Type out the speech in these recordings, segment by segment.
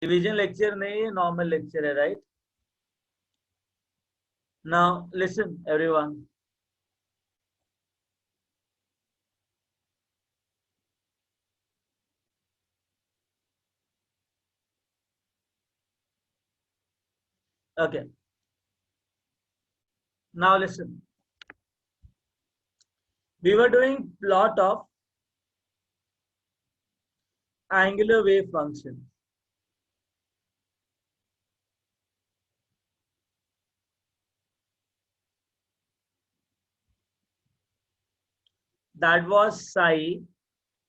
Division lecture नहीं है, normal lecture है, right? Now listen everyone, okay, now listen, we were doing plot of angular wave function. That was psi,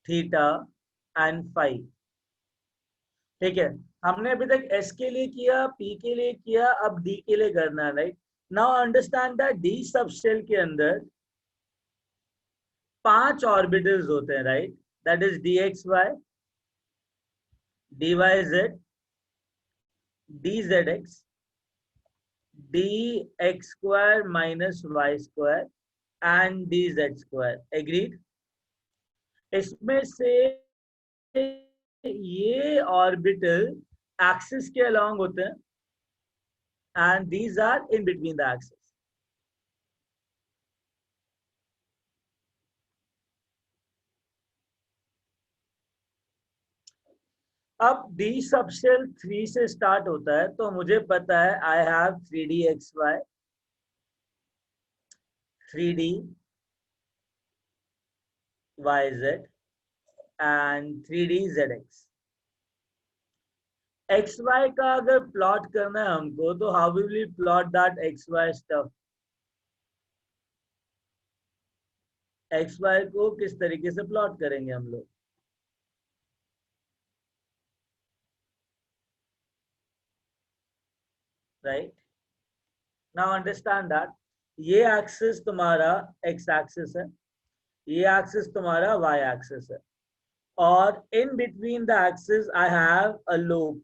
theta and phi. ठीक है, हमने अभी तक s के लिए किया, p के लिए किया, अब d के लिए करना है, right? Now understand that d subshell के अंदर 5 ऑर्बिटल्स होते हैं, right? That is dxy, dyz, dzx, dx square minus y square and dz square. Agreed? इसमें से ये ऑर्बिटल एक्सिस के अलोंग होते हैं and these are in between the axis. अब d सबशेल 3 से स्टार्ट होता है, तो मुझे पता है I have 3dxy, 3dyz and 3dzx. xy का अगर प्लॉट करना है हमको, तो how will we plot that xy stuff? xy को किस तरीके से प्लॉट करेंगे हम लोग? राइट, नाउ अंडरस्टैंड दैट ये एक्सिस तुम्हारा x एक्सिस है, ये एक्सिस तुम्हारा y एक्सिस है, और in between the axis I have a lobe.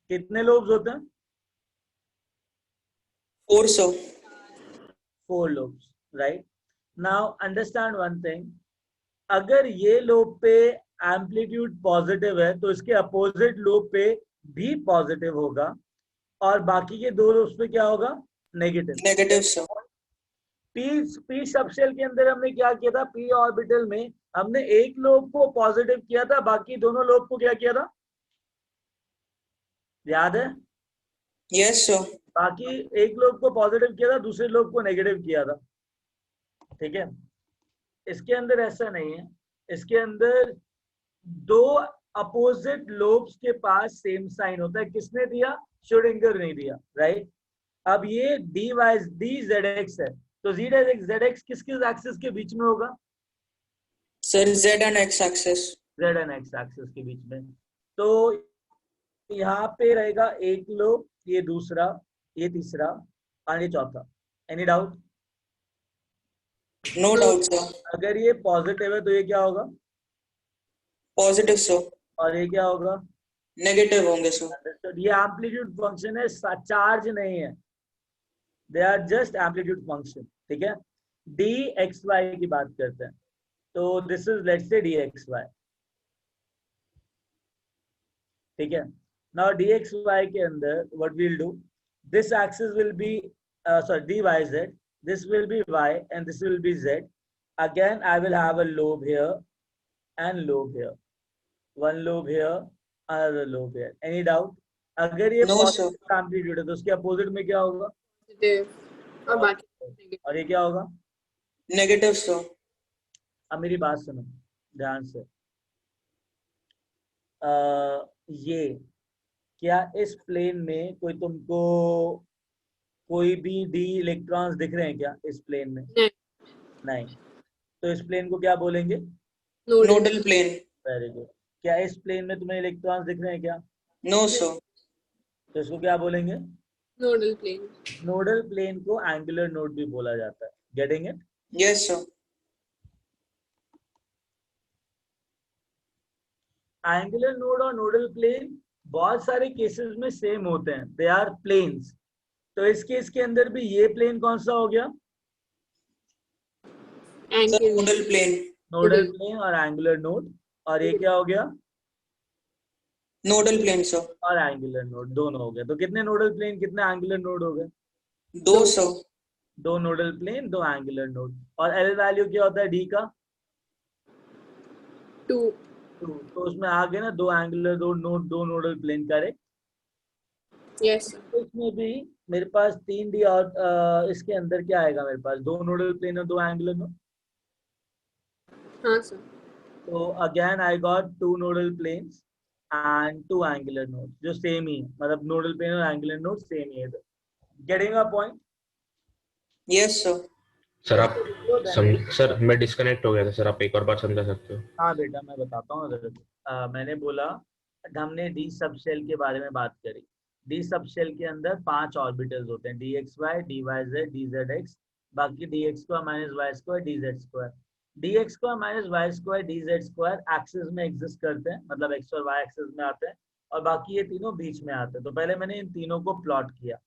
कितने लोब्स होते हैं? 4 lobes, right? Now understand one thing, अगर ये लोब पे एम्पलीट्यूड पॉजिटिव है तो इसके अपोजिट लोब पे भी पॉजिटिव होगा, और बाकी के 2 लोब्स पे क्या होगा? नेगेटिव. सर. पी सबशेल के अंदर हमने क्या किया था? पी ऑर्बिटल में हमने एक लोब को पॉजिटिव किया था, बाकी दोनों लोब को क्या किया था? याद है? Yes sir. बाकी एक लोब को पॉजिटिव किया था, दूसरे लोब को नेगेटिव किया था. ठीक है, इसके अंदर ऐसा नहीं है. इसके अंदर 2 अपोजिट लोब्स के पास सेम साइन होता है. किसने दिया? श्रोडिंगर ने दिया, राइट? अब ये dz है, तो zx किस किस एक्सिस के बीच में होगा? Sir z and x axis. z and x axis के बीच में. तो यहाँ पे रहेगा एक लोब, ये दूसरा, ये तीसरा और ये चौथा. Any doubt? No doubt sir. अगर ये पॉजिटिव है तो ये क्या होगा? Positive sir. और ये क्या होगा? नेगेटिव होंगे सर. तो ये एम्पलीट्यूड फंक्शन है, चार्ज नहीं है. They are just amplitude function. ठीक है, dxy की बात करते हैं. तो this is let's say dxy. ठीक है, नाउ dxy के अंदर what we'll do, this axis will be sorry dyz, this will be y and this will be z. Again I will have a lobe here and lobe here, one lobe here, another lobe here. Any doubt? अगर ये positive amplitude है तो उसके opposite में क्या होगा? और बाकी और ये क्या होगा? Negative sir. अब मेरी बात सुनो ध्यान से. ये क्या इस प्लेन में कोई तुमको कोई भी d इलेक्ट्रॉन्स दिख रहे हैं क्या इस प्लेन में? नहीं. तो इस प्लेन को क्या बोलेंगे? Nodal plane. Very good. क्या इस प्लेन में तुम्हें इलेक्ट्रॉन्स दिख रहे हैं क्या? No sir. तो इसको क्या बोलेंगे? Nodal plane. नोडल प्लेन को एंगुलर नोड भी बोला जाता है. Getting it? Yes sir. Angular node और नोडल प्लेन बहुत सारे केसेस में सेम होते हैं. They are planes. तो इस केस के अंदर भी ये प्लेन कौन सा हो गया? Nodal plane. नोडल प्लेन और एंगुलर नोड. और ये क्या हो गया? Nodal plane, sir. और एंगुलर नोड दोनों हो गए। तो कितने नोडल प्लेन, कितने एंगुलर नोड हो गए? 2, sir. 2 nodal plane, 2 angular node. और एल वैल्यू क्या होता है डी का? 2. 2। तो उसमें आ गए ना 2 angular node, 2 nodal plane. Correct. Yes, sir. इसमें भी मेरे पास 3D और इसके अंदर क्या आएगा मेरे पास? 2 नोडल प्लेन और 2 एंगुलर नोड। हाँ sir. तो again I got 2 nodal planes and 2 angular node, जो सेम ही है, मतलब नोडल प्लेन और एंगुलर नोड सेम ही है। Getting a point? Yes, sir. Sir आप सर मैं डिस्कनेक्ट हो गया था सर, आप एक और बार समझा सकते हो? हाँ बेटा मैं बताता हूँ। मैंने बोला, हमने डी सब शेल के बारे में बात करी। डी सब शेल के अंदर 5 ऑर्बिटल्स होते हैं, d x y, d y z, d z x, बाकी d x square minus y square, d z square. D x square minus y square, d z square axis में exist करते हैं, मतलब x और Y axis में आते हैं, और बाकी ये तीनों बीच में आते हैं। तो पहले मैंने इन तीनों को प्लॉट किया।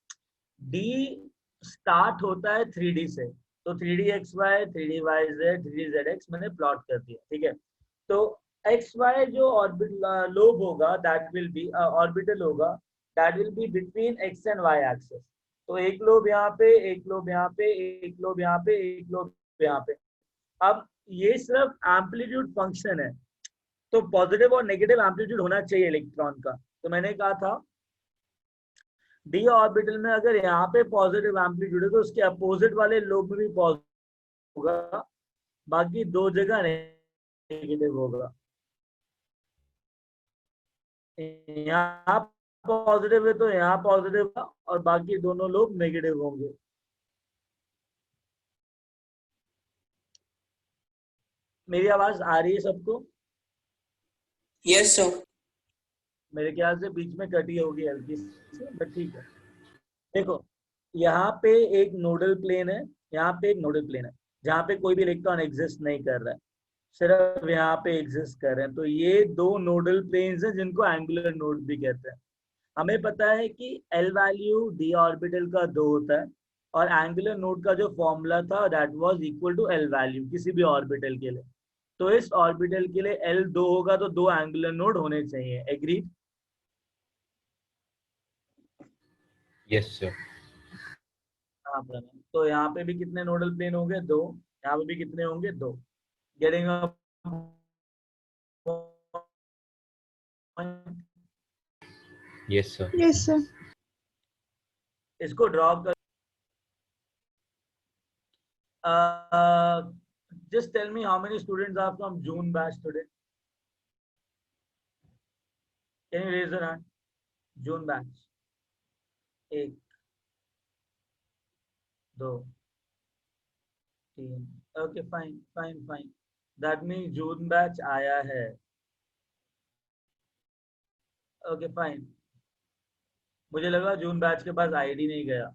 डी स्टार्ट होता है 3D से, तो 3D x y, 3D y z, 3D z x मैंने प्लॉट कर दिया। ठीक है। तो एक्स वाई जो ऑर्बिटल लोब होगा, दैट विल बी ऑर्बिटल होगा, that will be between x and y axis. तो एक लोब यहाँ पे, एक लोब यहाँ पे, एक लोब यहाँ पे, एक लोब यहाँ पे। अब ये सिर्फ एम्पलीट्यूड फंक्शन है, तो पॉजिटिव और नेगेटिव एम्पलीट्यूड होना चाहिए इलेक्ट्रॉन का। तो मैंने कहा था डी ऑर्बिटल में अगर यहाँ पे पॉजिटिव एम्पलीट्यूड है तो उसके अपोजिट वाले लोब में भी पॉजिटिव होगा, बाकी 2 जगह नेगेटिव होगा। यहाँ पॉजिटिव है तो यहाँ पॉजिटिव होगा, और बाकी दोनों लोब नेगेटिव होंगे। मेरी आवाज आ रही है सबको? Yes, sir. मेरे ख्याल से बीच में कटी होगी हल्की से, बट ठीक है। देखो यहाँ पे एक नोडल प्लेन है, यहाँ पे एक नोडल प्लेन है, जहाँ पे कोई भी इलेक्ट्रॉन एग्जिस्ट नहीं कर रहा है, सिर्फ यहाँ पे एग्जिस्ट कर रहे हैं। तो ये 2 नोडल प्लेन्स हैं जिनको एंगुलर नोड भी कहते हैं। हमें पता है कि एल वैल्यू डी ऑर्बिटल का 2 होता है, और एंगुलर नोड का जो फॉर्मूला था that was equal to L value किसी भी ऑर्बिटल के लिए। तो इस ऑर्बिटल के लिए एल 2 होगा, तो 2 एंगुलर नोड होने चाहिए। एग्री? Yes sir. हाँ प्रणय। तो यहाँ पे भी कितने नोडल प्लेन होंगे? 2। यहाँ पे भी कितने होंगे? 2। Getting a yes sir. Yes sir. इसको ड्रॉ कर। Just tell me how many students are from June batch today? Can you raise your hand? June batch. 1 2 3। Okay, fine. That means June batch आया है। Okay, fine. मुझे लगा जून batch के पास ID नहीं गया।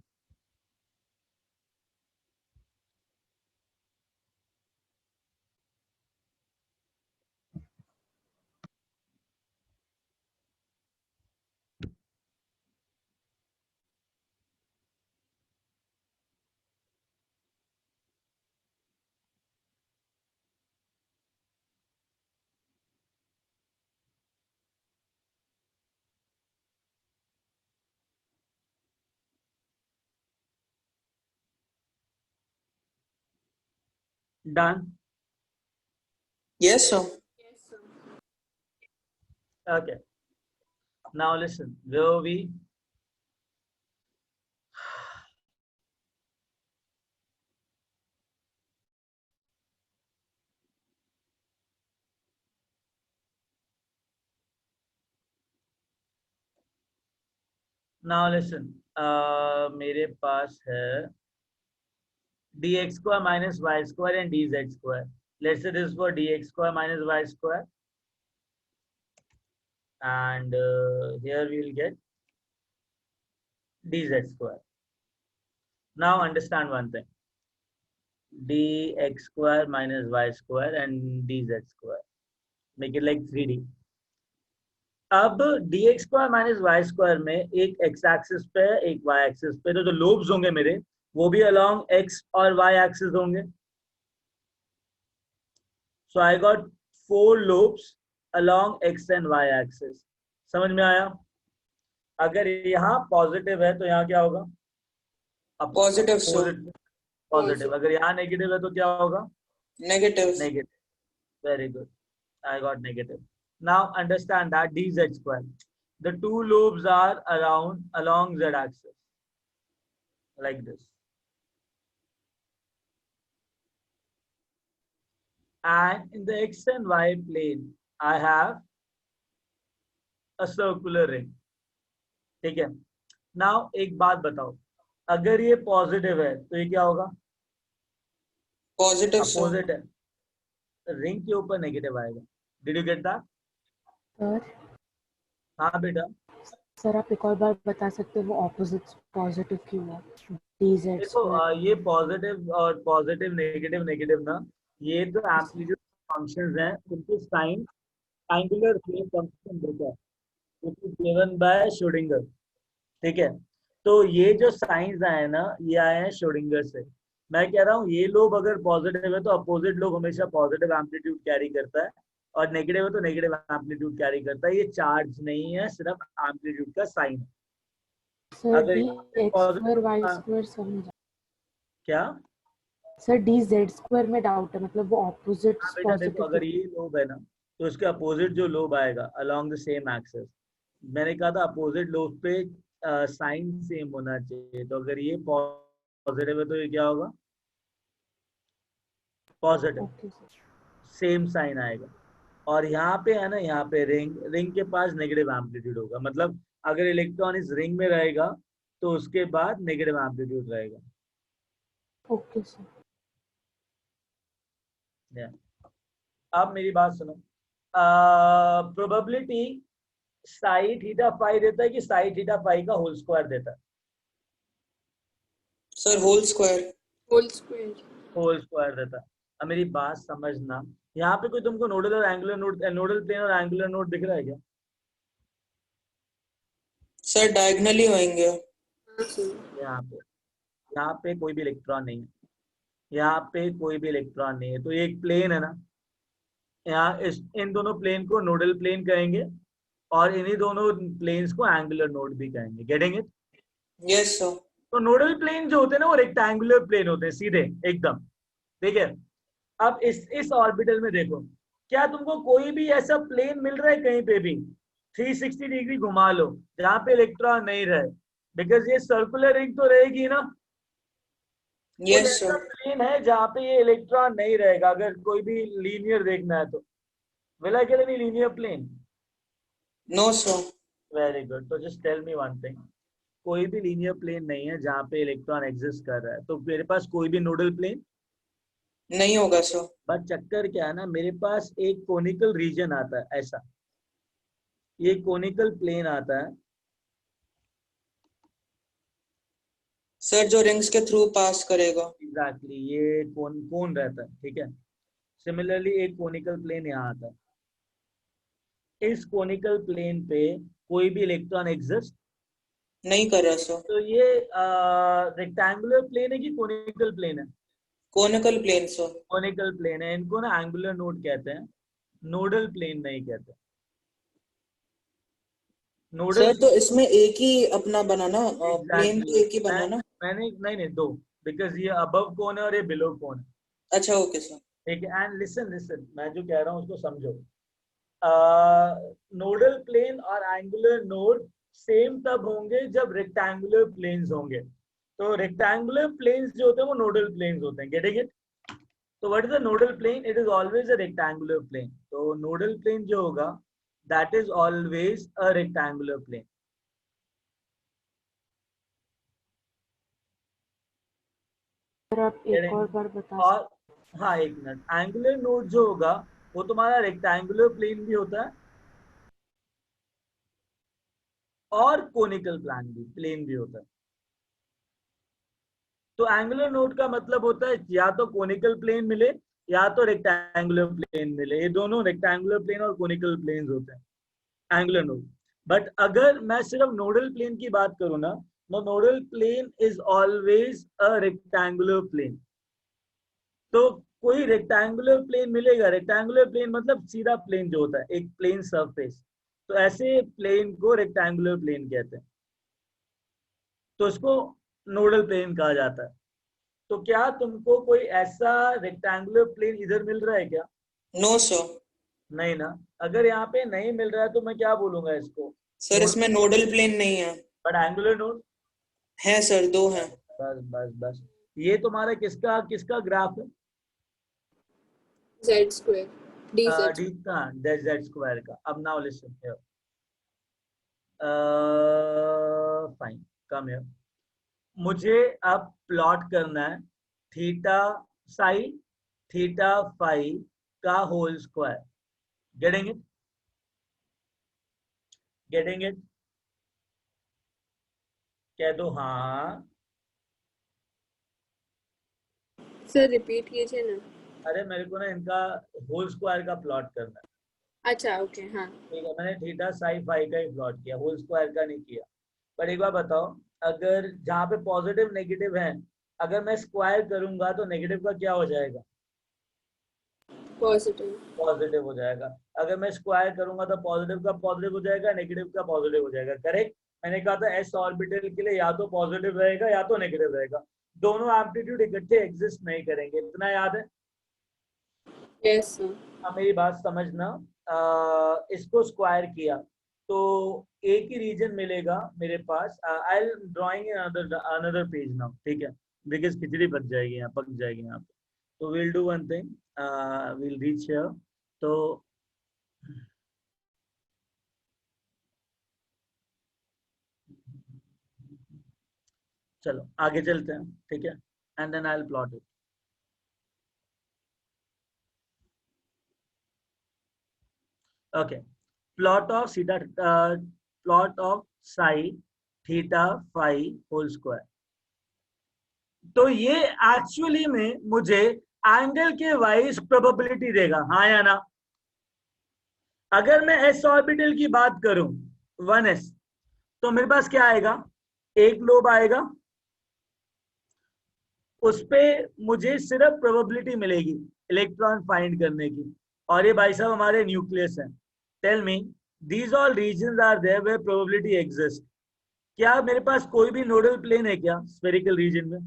Done? Yes, sir. Yes, sir. Okay. Now listen, where we now listen, मेरे पास है dx square minus y square and dz square. Let's say this is for dx square minus y square, and here we will get dz square. Now understand one thing, dx square minus y square and dz square, make it like 3D. अब dx square minus y square में एक x axis पे एक y axis पे, तो जो lobes होंगे मेरे वो भी अलोंग x और y एक्सिस होंगे। So I got 4 lobes along x and y axis. समझ में आया? अगर यहाँ पॉजिटिव है तो यहाँ क्या होगा? Positive, sir. पॉजिटिव। अगर यहाँ नेगेटिव है तो क्या होगा? Negative. Negative. Very good. I got negative. Now understand that dz square. The two lobes are along z axis like this. And in the x and y plane, I have a circular ring. ठीक है? Now एक बात बताओ, अगर ये positive है तो ये क्या होगा? Positive, sir. अपोजिट है, रिंग के ऊपर नेगेटिव आएगा। Did you get that? Sir हाँ बेटा। सर आप एक और बार बता सकते हो वो ऑपोजिट पॉजिटिव क्यों है? dz देखो स्क्वायर ये पॉजिटिव और पॉजिटिव नेगेटिव नेगेटिव ना, ये तो एम्पलीट्यूड फंक्शंस हैं, उनके साइन एंगुलर फ्रेम फंक्शन देता है which is given by Schrödinger। ठीक है, तो ये जो साइंस आए ना, ये आए हैं श्रोडिंगर से। मैं कह रहा हूँ ये लोब अगर पॉजिटिव है तो अपोजिट लोब हमेशा पॉजिटिव एम्पलीट्यूड कैरी करता है, और नेगेटिव है तो नेगेटिव एम्पलीट्यूड कैरी करता है। ये चार्ज नहीं है, सिर्फ एम्पलीट्यूड का साइन है। सर अगर d x square y square समझ क्या? सर डी जेड स्क्वायर में डाउट है, मतलब वो ऑपोजिट हाँ बेटा देखो, पॉजिटिव अगर ये लोब है ना तो इसके अपोजिट जो लोब आएगा अलोंग द सेम एक्सिस, मैंने कहा था अपोजिट लोब पे साइन सेम होना चाहिए। तो अगर ये पॉजिटिव है तो ये क्या होगा? Positive, okay sir same sign आएगा। और यहाँ पे है ना, यहाँ पे रिंग के पास नेगेटिव एम्पलीट्यूड होगा, मतलब अगर इलेक्ट्रॉन इस रिंग में रहेगा तो उसके बाद नेगेटिव एम्पलीट्यूड रहेगा। ओके सर अब मेरी बात सुनो, प्रोबेबिलिटी साई थीटा फाई देता है कि साई थीटा फाई का होल स्क्वायर देता है? Sir, whole square. Whole square. Whole square देता है। अब मेरी बात समझना, यहाँ पे कोई तुमको नोडल और एंगुलर नोड, नोडल प्लेन और एंगुलर नोड दिख रहा है क्या? Sir, diagonally होंगे. हाँ सर। यहाँ पे कोई भी इलेक्ट्रॉन नहीं है, यहाँ पे कोई भी इलेक्ट्रॉन नहीं है, तो ये एक प्लेन है ना, यहाँ इन दोनों प्लेन को नोडल प्लेन कहेंगे और इन्हीं दोनों प्लेन्स को एंगुलर नोड भी कहेंगे। Getting it? Yes, sir. तो नोडल प्लेन जो होते हैं ना वो रेक्टेंगुलर प्लेन होते हैं, सीधे एकदम। ठीक है, अब इस ऑर्बिटल में देखो, क्या तुमको कोई भी ऐसा प्लेन मिल रहा है कहीं पे भी 360 डिग्री घुमा लो जहाँ पे इलेक्ट्रॉन नहीं रहे? बिकॉज ये सर्कुलर रिंग तो रहेगी ना। Yes, sir. प्लेन है जहाँ पे ये इलेक्ट्रॉन नहीं रहेगा, अगर कोई भी लीनियर देखना है तो। Will I get any linear plane? No, sir. Very good. तो just tell me one thing, कोई भी लीनियर प्लेन नहीं है जहाँ पे इलेक्ट्रॉन एग्जिस्ट कर रहा है, तो मेरे पास कोई भी नोडल प्लेन नहीं होगा, sir. बट चक्कर क्या है ना, मेरे पास एक कोनिकल रीजन आता है ऐसा, ये कोनिकल प्लेन आता है। Sir, जो रिंग्स के थ्रू पास करेगा. एग्जैक्टली ये कोन रहता है। ठीक है, सिमिलरली एक कोनिकल प्लेन यहाँ आता है। इस कोनिकल प्लेन पे कोई भी इलेक्ट्रॉन एग्जिस्ट नहीं कर रहा, sir. तो ये रेक्टेंगुलर प्लेन है कि कोनिकल प्लेन है? Conical plane, sir. Conical plane है। इनको ना एंगुलर नोड कहते हैं, नोडल प्लेन नहीं कहते। नोडल Sir, तो इसमें एक ही अपना बनाना, प्लेन तो एक ही बनाना. मैंने नहीं दो, बिकॉज ये अबव कौन है और ये बिलो कौन है। अच्छा, ओके सर. ठीक है, एंड लिसन, मैं जो कह रहा हूँ उसको समझो। नोडल प्लेन और एंगुलर नोड सेम तब होंगे जब रेक्टेंगुलर प्लेन्स होंगे। तो रेक्टेंगुलर प्लेन्स जो होते हैं वो नोडल प्लेन्स होते हैं। Getting it? तो what is the nodal plane? It is always a rectangular plane. तो नोडल प्लेन जो होगा that is always a rectangular plane. Sir आप एक और बार बता और हाँ एक मिनट, एंगुलर नोड जो होगा वो तुम्हारा रेक्टेंगुलर प्लेन भी होता है और कोनिकल प्लेन भी होता है। तो एंगुलर नोड का मतलब होता है या तो कोनिकल प्लेन मिले या तो रेक्टेंगुलर प्लेन मिले। ये दोनों रेक्टेंगुलर प्लेन और कोनिकल प्लेन होते हैं एंगुलर नोड। बट अगर मैं सिर्फ नोडल प्लेन की बात करूं ना, तो nodal plane is always a rectangular plane. तो कोई रेक्टेंगुलर प्लेन मिलेगा, रेक्टेंगुलर प्लेन मतलब सीधा प्लेन जो होता है, एक प्लेन सरफेस। तो ऐसे प्लेन को रेक्टेंगुलर प्लेन कहते हैं, तो इसको नोडल प्लेन कहा जाता है। तो क्या तुमको कोई ऐसा रेक्टेंगुलर प्लेन इधर मिल रहा है क्या? No sir. नहीं ना। अगर यहाँ पे नहीं मिल रहा है तो मैं क्या बोलूंगा इसको? सर इसमें नोडल प्लेन नहीं है। बट एंगुलर नोड है सर, 2 है। बस बस बस। ये तुम्हारा किसका किसका ग्राफ है? Z square. DZ. डी का z स्क्वायर का। अब now listen here, fine, come here. मुझे अब प्लॉट करना है थीटा साई थीटा फाई का whole square. Getting it? Getting it? कह दो हाँ। सर रिपीट कीजिए ना। अरे मेरे को ना इनका होल स्क्वायर का प्लॉट करना है। अच्छा ओके हाँ। ठीक है, मैंने थीटा साई फाई का ही प्लॉट किया, होल स्क्वायर का नहीं किया। पर एक बार बताओ, अगर जहाँ पे पॉजिटिव नेगेटिव है, अगर मैं स्क्वायर करूंगा तो नेगेटिव का क्या हो जाएगा? पॉजिटिव। पॉजिटिव हो जाएगा। अगर मैं स्क्वायर करूंगा तो पॉजिटिव का पॉजिटिव हो जाएगा, नेगेटिव का पॉजिटिव हो जाएगा। करेक्ट? मैंने कहा था एस ऑर्बिटल के लिए या तो पॉजिटिव रहेगा या तो नेगेटिव रहेगा, दोनों एम्पलीट्यूड इकट्ठे एग्जिस्ट नहीं करेंगे। इतना याद है? Yes sir. अब मेरी बात समझना, इसको स्क्वायर किया तो एक ही रीजन मिलेगा मेरे पास। I'll drawing another page now, ठीक है, बिकॉज खिचड़ी पक जाएगी यहाँ, पक जाएगी यहाँ पे। तो will do one thing, will reach here. तो चलो आगे चलते हैं, ठीक है, and then I will plot it. Okay, plot of theta, plot of psi theta phi whole square. तो ये एक्चुअली में मुझे एंगल के वाइज प्रोबेबिलिटी देगा, हाँ या ना? अगर मैं एस ऑर्बिटल की बात करूं 1s, तो मेरे पास क्या आएगा? एक लोब आएगा, उस पे मुझे सिर्फ प्रोबेबिलिटी मिलेगी इलेक्ट्रॉन फाइंड करने की, और ये भाई साहब हमारे न्यूक्लियस हैं। Tell me, these all regions are there where probability exist. क्या मेरे पास कोई भी नोडल प्लेन है क्या स्फेरिकल रीजन में?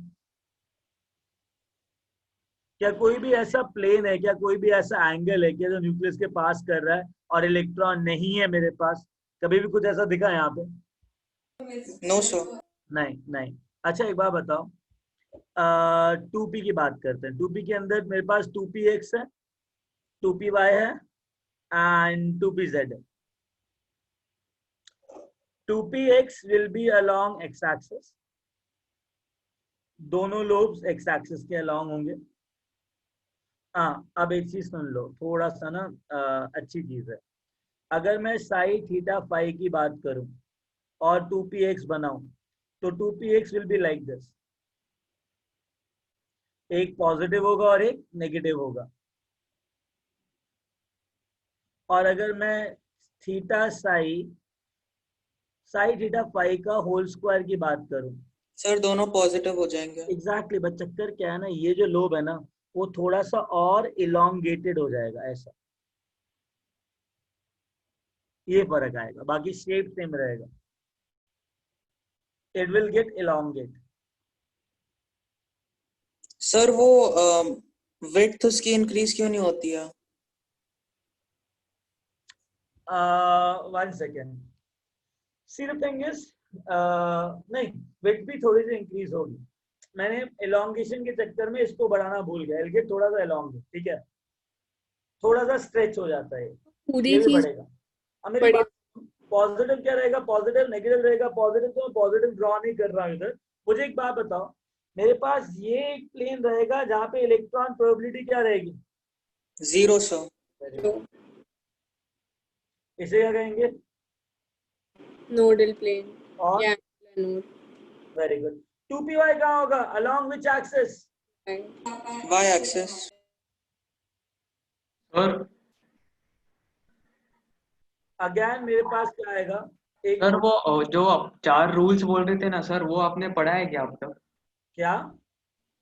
क्या कोई भी ऐसा प्लेन है क्या, कोई भी ऐसा एंगल है क्या जो न्यूक्लियस के पास कर रहा है और इलेक्ट्रॉन नहीं है मेरे पास? कभी भी कुछ ऐसा दिखा है यहाँ पे? No sir. नहीं नहीं। अच्छा एक बात बताओ, 2p की बात करते हैं। 2p के अंदर मेरे पास 2px है, 2py है एंड 2pz है। 2px will B along x axis, दोनों लोब्स एक्स एक्सिस के अलोंग होंगे। हाँ, अब एक चीज सुन लो, थोड़ा सा ना अच्छी चीज है। अगर मैं साई थीटा फाई की बात करूं और 2px बनाऊं, तो 2px will be like this, एक पॉजिटिव होगा और एक नेगेटिव होगा। और अगर मैं theta psi psi theta phi का होल स्क्वायर की बात करूं, सर दोनों पॉजिटिव हो जाएंगे। एग्जैक्टली, बट चक्कर क्या है ना, ये जो लोब है ना वो थोड़ा सा और इलोंगेटेड हो जाएगा, ऐसा, ये फर्क आएगा, बाकी शेप सेम रहेगा। It will get elongate. Sir वो विड्थ उसकी इंक्रीज क्यों नहीं होती है? 1 second, see the thing is, नहीं, विड्थ भी थोड़ी सी इंक्रीज होगी। मैंने एलोंगेशन के चक्कर में इसको बढ़ाना भूल गया, इट थोड़ा सा एलोंगेट, ठीक है, थोड़ा सा स्ट्रेच हो जाता है, पूरी ये भी चीज बढ़ेगा। अब मेरी बात, पॉजिटिव क्या रहेगा? पॉजिटिव नेगेटिव रहेगा। पॉजिटिव तो मैं पॉजिटिव ड्रॉ नहीं कर रहा हूं इधर। मुझे एक बात बताओ, मेरे पास ये एक प्लेन रहेगा जहां पे इलेक्ट्रॉन प्रोबेबिलिटी क्या रहेगी? 0 सर। इसे क्या कहेंगे? नोडल प्लेन और या नोड। Very good. 2py कहाँ होगा? Along which axis? Y axis. Sir again मेरे पास क्या आएगा? एक सर वो जो आप 4 रूल्स बोल रहे थे ना सर, वो आपने पढ़ा है क्या अब तक? क्या?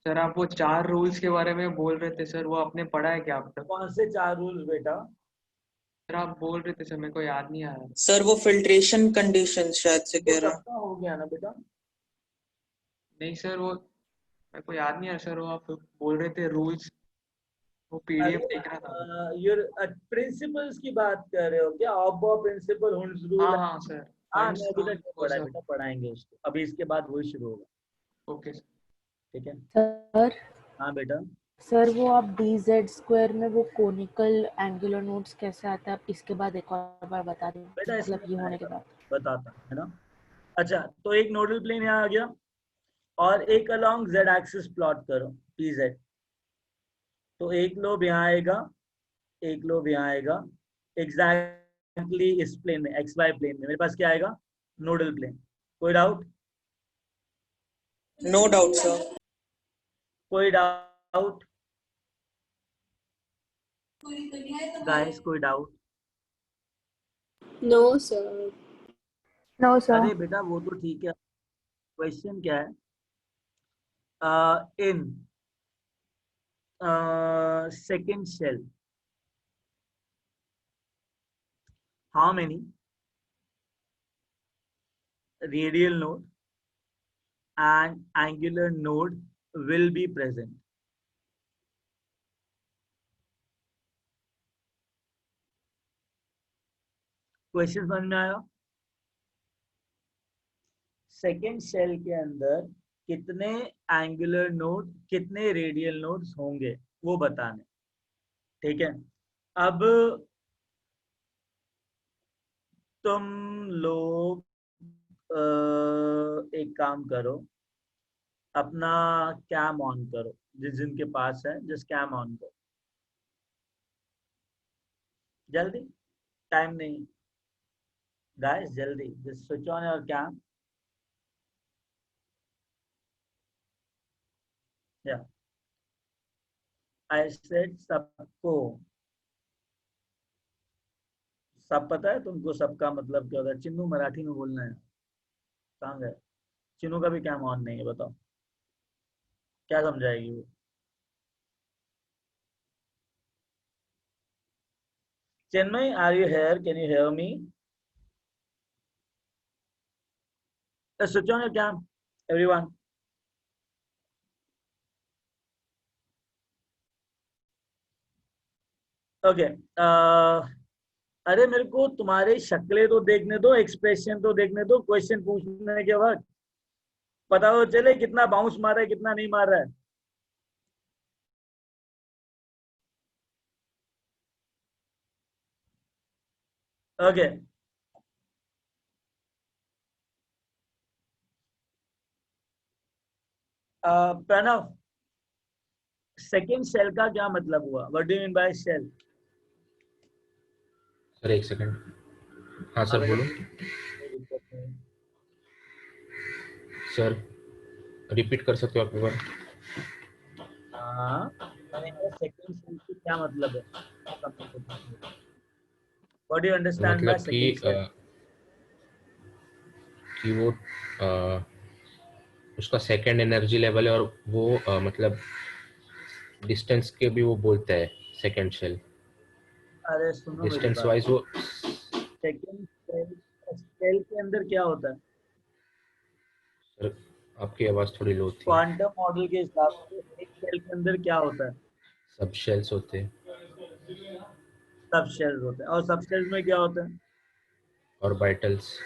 सर आप वो 4 रूल्स के बारे में बोल रहे थे सर, वो आपने पढ़ा है क्या अब तक? कौन से 4 रूल्स बेटा? सर आप बोल रहे थे सर, मेरे को याद नहीं आ रहा। सर वो फिल्ट्रेशन कंडीशन शायद से वो कह रहा। सबका हो गया ना बेटा? नहीं सर, वो मेरे को याद नहीं आ रहा सर, वो आप बोल रहे थे रूल्स, वो पीडीएफ देख रहा था। ये प्रिंसिपल्स की बात कर रहे हो क्या? ऑब्बा प्रिंसिपल, हुंड्स रूल। हाँ हाँ सर, हाँ, हंड्स मैं अभी रूल तक नहीं वो पढ़ा है सब। बेटा, पढ़ाएंगे उसको अभी, इसके बाद वही शुरू होगा। Okay sir. ठीक है। सर हाँ बेटा, सर वो आप dz² में वो कोनिकल एंगुलर नोड्स कैसे आता है, आप इसके बाद एक और बार बता दें, बेटा इसमें मतलब ये होने के आएगा, बाद। बताता हूं, है ना। अच्छा, तो एक नोडल प्लेन यहाँ आ गया और एक अलोंग z एक्सिस प्लॉट करो pz। तो एक लोब यहाँ आएगा, एक लोब यहाँ आएगा, एग्जैक्टली इस प्लेन में, xy प्लेन में मेरे पास क्या आएगा? Nodal plane. कोई डाउट? No doubt sir. कोई डाउट गाइस? कोई doubt? No, sir. No sir. अरे बेटा वो तो ठीक है, क्वेश्चन क्या है? In second shell, how many radial node and angular node will be present? Question समझ में आया? सेकेंड शेल के अंदर कितने एंगुलर नोड, कितने रेडियल नोड्स होंगे, वो बताने। ठीक है। अब तुम लोग एक काम करो, अपना कैम ऑन करो, जिनके पास है जस्ट कैम ऑन करो जल्दी, टाइम नहीं गाइस, जल्दी just switch on your cam. या आई सेड सबको, सब पता है तुमको सबका मतलब क्या होता है? चिन्नू मराठी में बोलना है। कहाँ गए? चिन्नू का भी कैम ऑन नहीं है, बताओ क्या समझाएगी वो? Chinmay, are you here? Can you hear me? Switch on your cam everyone. Okay. अरे मेरे को तुम्हारे शक्लें तो देखने दो, एक्सप्रेशन तो देखने दो, क्वेश्चन पूछने के वक्त पता तो चले कितना बाउंस मार रहा है, कितना नहीं मार रहा है। ओके। प्रणव, सेकेंड शेल का क्या मतलब हुआ? What do you mean by shell? Sir एक सेकंड। हाँ सर बोलो। सर रिपीट कर सकते हो आप एक बार? हाँ, मैंने कहा सेकेंड शेल की क्या मतलब है? What do you understand by मतलब सेकेंड शेल? कि वो उसका सेकंड एनर्जी लेवल है, और वो मतलब डिस्टेंस के भी वो बोलता है सेकंड शेल। अरे सुनो मेरी डिस्टेंस बात, वाइज वो। सेकेंड शेल, शेल के अंदर क्या होता है? सर आपकी आवाज थोड़ी लो थी। क्वांटम मॉडल के हिसाब से एक शेल के अंदर क्या होता है? सब शेल्स होते हैं सब शेल्स होते हैं, और सब शेल्स में क्या होता है? ऑर्बिटल्स।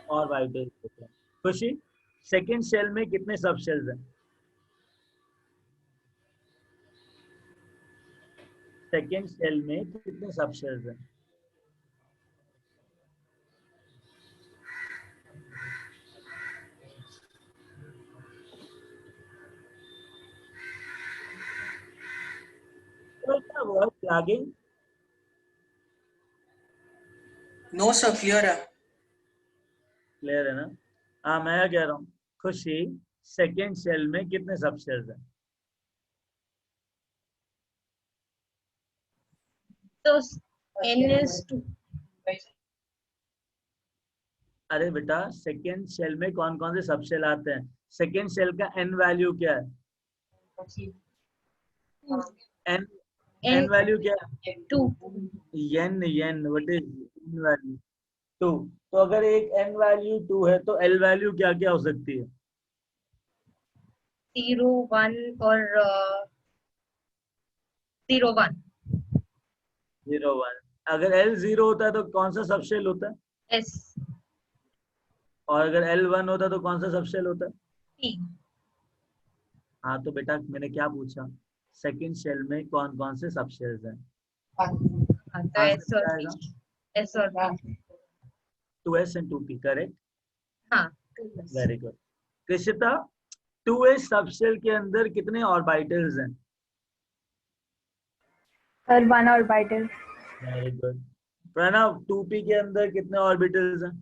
और वाइटल्स होते हैं। खुशी, सेकेंड शेल में कितने सब शेल्स हैं? सेकेंड शेल में कितने सब शेल्स हैं? तो क्या word lagging? No sir clear है। क्लियर है ना? हाँ, मैं क्या कह रहा हूँ, खुशी, सेकेंड शेल में कितने सब शेल्स हैं? So n is 2. अरे बेटा, सेकेंड शेल में कौन कौन से सब शेल आते हैं? सेकेंड शेल का एन वैल्यू क्या है? एन n वैल्यू क्या है? 2. n what is n value? 2. तो अगर एक n वैल्यू 2 है तो l वैल्यू क्या क्या हो सकती है? 0, 1 और 0, 1. 0 1. अगर l 0 होता है तो कौन सा सबशेल होता है? S. और अगर l 1 होता है तो कौन सा सबशेल होता है? T. हाँ तो बेटा मैंने क्या पूछा, सेकंड शेल में कौन कौन से सबशेल्स हैं? हाँ, तो आंसर S और क्या आएगा? P. S और P. 2s and 2p, correct? हाँ. Very good. Krishita, 2s subshell के अंदर कितने ऑर्बिटल्स हैं? Sir 1 orbital. Very good. Pranav, 2p के अंदर कितने ऑर्बिटल्स हैं?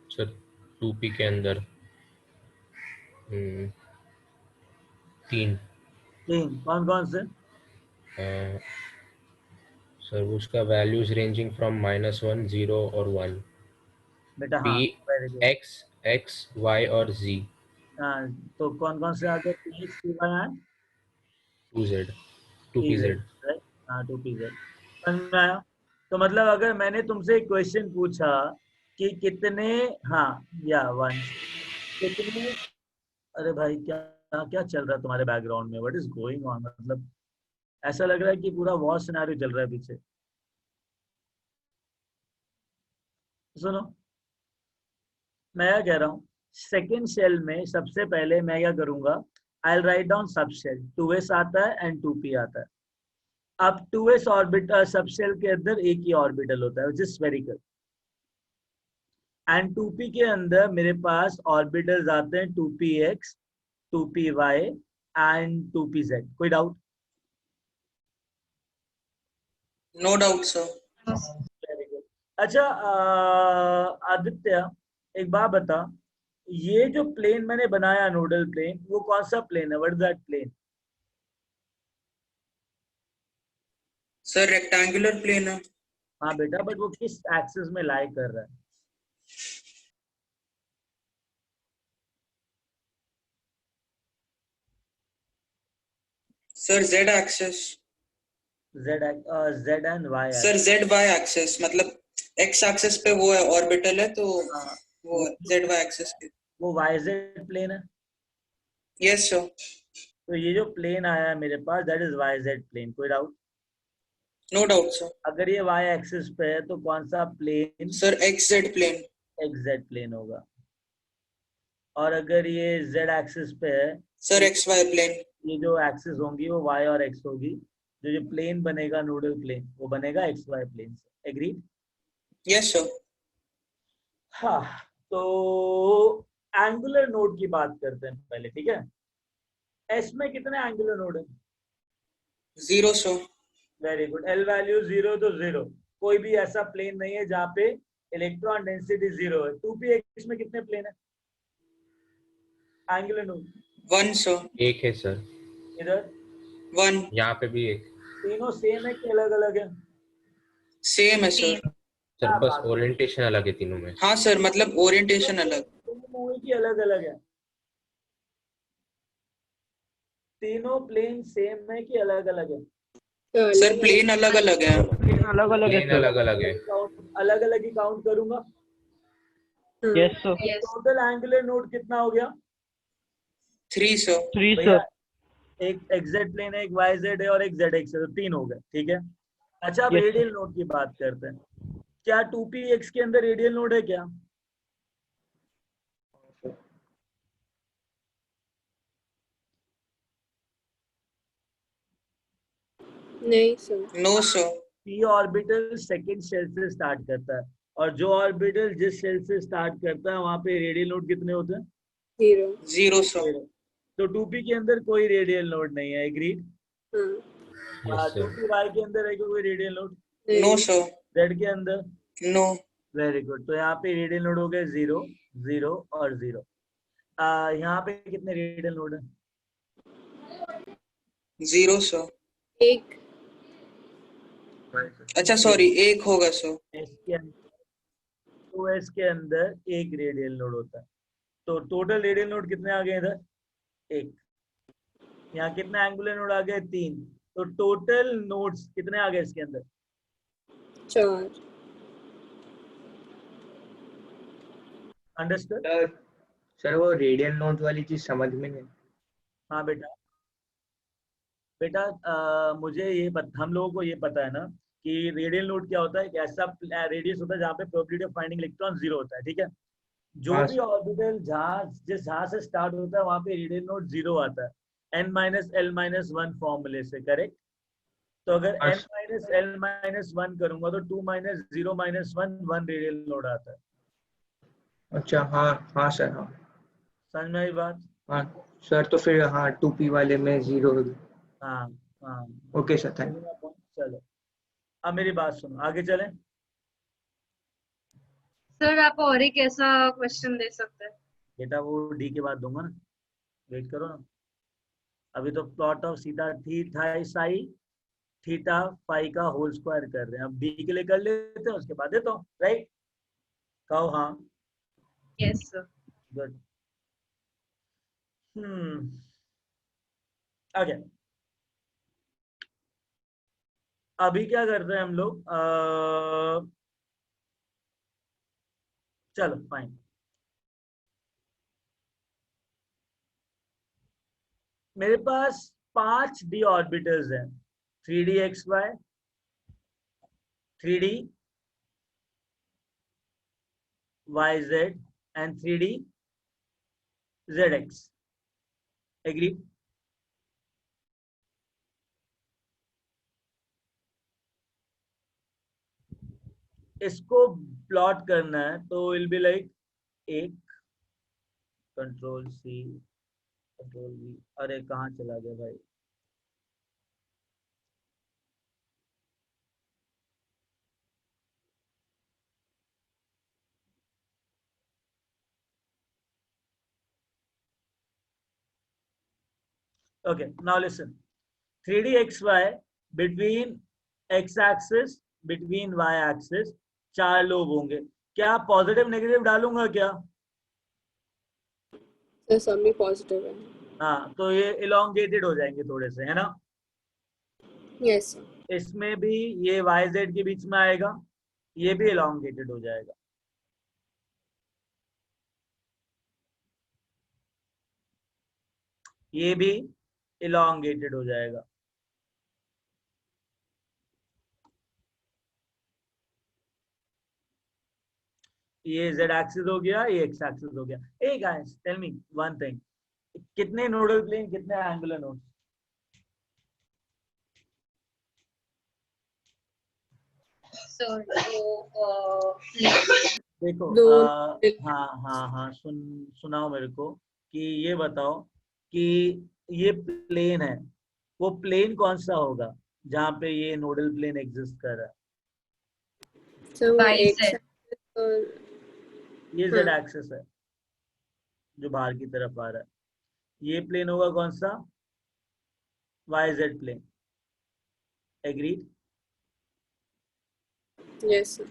सर 2p के अंदर 3. 3. कौन कौन से? सर उसका वैल्यूज रेंजिंग फ्रॉम -1, 0 और 1. बेटा p, हाँ, वेरी गुड. x, y और z. हाँ, तो कौन कौन से आ गए? px, py and 2z, 2pz. right? हाँ, 2pz. समझ में आया? तो मतलब अगर मैंने तुमसे एक क्वेश्चन पूछा कि कितने, हाँ या 1 कितने, अरे भाई क्या क्या चल रहा है तुम्हारे बैकग्राउंड में? What is going on? मतलब ऐसा लग रहा है कि पूरा वॉर सिनेरियो चल रहा है पीछे. सुनो, मैं क्या कह रहा हूँ, सेकेंड शेल में सबसे पहले मैं क्या करूंगा, I will write down subshell. 2s आता है एंड 2p आता है. अब 2s ऑर्बिटल सबशेल के अंदर एक ही ऑर्बिटल होता है which is spherical, and 2p के अंदर मेरे पास ऑर्बिटल्स आते हैं 2px, 2py एंड 2pz. कोई doubt? No doubt sir. Very good. अच्छा आदित्य, एक बात बता, ये जो प्लेन मैंने बनाया नोडल प्लेन, वो कौन सा प्लेन है? What is that plane? Sir rectangular plane है. हाँ बेटा, बट वो किस एक्सिस में लाई कर रहा है? Sir z axis. z and y sir z y axis मतलब एक्स एक्सिस पे वो है ऑर्बिटल है तो वो जेड वाई एक्सिस पे. वो yz प्लेन है. Yes sir. तो ये जो प्लेन आया है मेरे पास, दैट इज yz प्लेन. कोई डाउट? No doubt sir. अगर ये y एक्सिस पे है तो कौन सा plane? Sir x z plane. xz plane होगा. और अगर ये z एक्सिस पे है, सर एक्स वाई प्लेन. ये जो एक्सिस होंगी वो y और x होगी. जो प्लेन बनेगा नोडल प्लेन, वो बनेगा xy प्लेन से. एग्री? Yes sir. हाँ, तो एंगुलर नोड की बात करते हैं पहले, ठीक है? S में कितने एंगुलर नोड है? 0 sir. Very good. L value 0 तो 0. कोई भी ऐसा प्लेन नहीं है जहाँ पे इलेक्ट्रॉन डेंसिटी 0 है. 2px में कितने प्लेन है एंगुलर नोड? 1 सर. एक है सर. इधर 1. यहाँ पे भी एक. तीनों सेम है कि अलग अलग है? सेम है सर. सर बस ओरिएंटेशन अलग है तीनों में. हाँ सर मतलब ओरिएंटेशन अलग. मूवी की अलग अलग है. तीनों प्लेन सेम है कि अलग अलग है? सर प्लेन अलग अलग है. अलग अलग प्लेन अलग अलग है. अलग अलग ही काउंट करूंगा. Yes sir. Yes. Total angular node कितना हो गया? 3 सर. 3 भैया, सर. एक xz प्लेन है, एक yz है और एक zx है, तो 3 हो गए. ठीक है. अच्छा, अब Yes, sir. रेडियल नोड की बात करते हैं. क्या 2px के अंदर रेडियल नोड है क्या? नहीं sir. No sir. p orbital second shell से स्टार्ट करता है, और जो ऑर्बिटल जिस शेल से स्टार्ट करता है वहां पे रेडियल नोड कितने होते हैं? 0. 0 सर. तो 2p के अंदर कोई रेडियल नोड नहीं है. एग्रीड? हाँ. Yes sir. 2py के अंदर है कोई radial node? No sir. z के अंदर? नो. Very good. तो यहाँ पे रेडियल नोड हो गए 0, 0 और 0. यहाँ पे कितने रेडियल नोड है? 0 सर. 1. अच्छा सॉरी 1 होगा सर. S के अंदर, तो S के अंदर एक रेडियल नोड होता है. तो टोटल रेडियल नोड कितने आ गए इधर? 1. यहाँ कितने एंगुलर नोड आ गए? 3। तो टोटल नोड्स कितने आ गए इसके अंदर? 4 अंडरस्टूड? सर वो रेडियल नोट वाली चीज समझ में नहीं। हाँ बेटा, बेटा मुझे ये हम लोगों को ये पता है ना कि रेडियल नोड क्या होता है? एक ऐसा रेडियस होता है जहाँ पे प्रोबेबिलिटी ऑफ फाइंडिंग इलेक्ट्रॉन 0 होता है, ठीक है? जो हाँ भी ऑर्बिटल जहाँ से स्टार्ट होता है वहां पे रेडियल नोड 0 आता है, n-l-1 फॉर्मूले से, करेक्ट? तो अगर हाँ n-l-1 करूंगा तो 2 - 0 - 1 रेडियल नोड आता है। अच्छा, हाँ हाँ सर, हाँ समझ में आई बात? हाँ सर। तो फिर हाँ 2p वाले में 0। हाँ हाँ, ओके सर, थैंक यू। चलो अब मेरी बात सुनो, आगे चलें। सर आप और एक ऐसा क्वेश्चन दे सकते हैं? बेटा वो डी के बाद दूंगा ना, वेट करो ना। अभी तो प्लॉट ऑफ सीटा साई थीटा फाई का होल स्क्वायर कर रहे हैं, अब डी के लिए कर लेते हैं, उसके बाद देता हूँ, राइट? कहो हाँ। Yes sir. गुड। ओके, अभी क्या करते हैं हम लोग? चलो फाइन, मेरे पास 5 डी ऑर्बिटल्स हैं, 3D XY, 3D YZ and 3D ZX। Agree? इसको प्लॉट करना है तो विल बी लाइक एक कंट्रोल-C कंट्रोल-V। अरे कहाँ चला गया भाई? Okay, now listen. 3D XY between X axis between Y axis 4 lobe होंगे। क्या पॉजिटिव नेगेटिव डालूंगा क्या? सर सब में पॉजिटिव है। हाँ, तो ये इलोंगेटेड हो जाएंगे थोड़े से, है ना? Yes sir. इसमें भी ये YZ के बीच में आएगा, ये भी इलोंगेटेड हो जाएगा। ये भी इलोंगेटेड हो जाएगा। ये Z एक्सिस हो गया, ये X एक्सिस हो गया। Hey guys tell me one thing, कितने नोडल प्लेन, कितने एंगुलर नोड्स? सर देखो दो हाँ हाँ हाँ, सुनाओ मेरे को कि ये बताओ कि ये प्लेन है, वो प्लेन कौन सा होगा जहाँ पे ये नोडल प्लेन एग्जिस्ट कर रहा है? सर वो बाईस X है। और ये हाँ। Z एक्सिस है जो बाहर की तरफ आ रहा है। ये प्लेन होगा कौन सा? YZ plane. Agreed? Yes sir.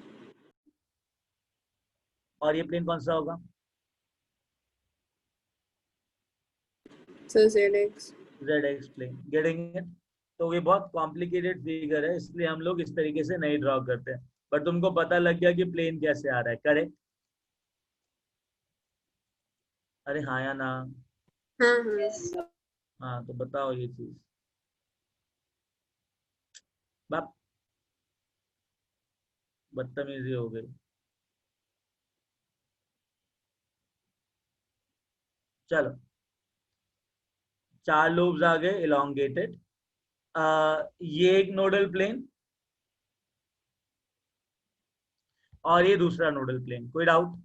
और ये प्लेन कौन सा होगा? Sir ZX। ZX plane. Getting it? तो ये बहुत कॉम्प्लिकेटेड फिगर है, इसलिए हम लोग इस तरीके से नहीं ड्रॉ करते हैं, बट तुमको पता लग गया कि प्लेन कैसे आ रहा है, करेक्ट? अरे हाँ या ना? हाँ हाँ। हाँ, तो बताओ ये चीज। बाप बदतमीजी हो गई। चलो, 4 लोब्स आ गए इलोंगेटेड। ये एक नोडल प्लेन और ये दूसरा नोडल प्लेन, कोई doubt?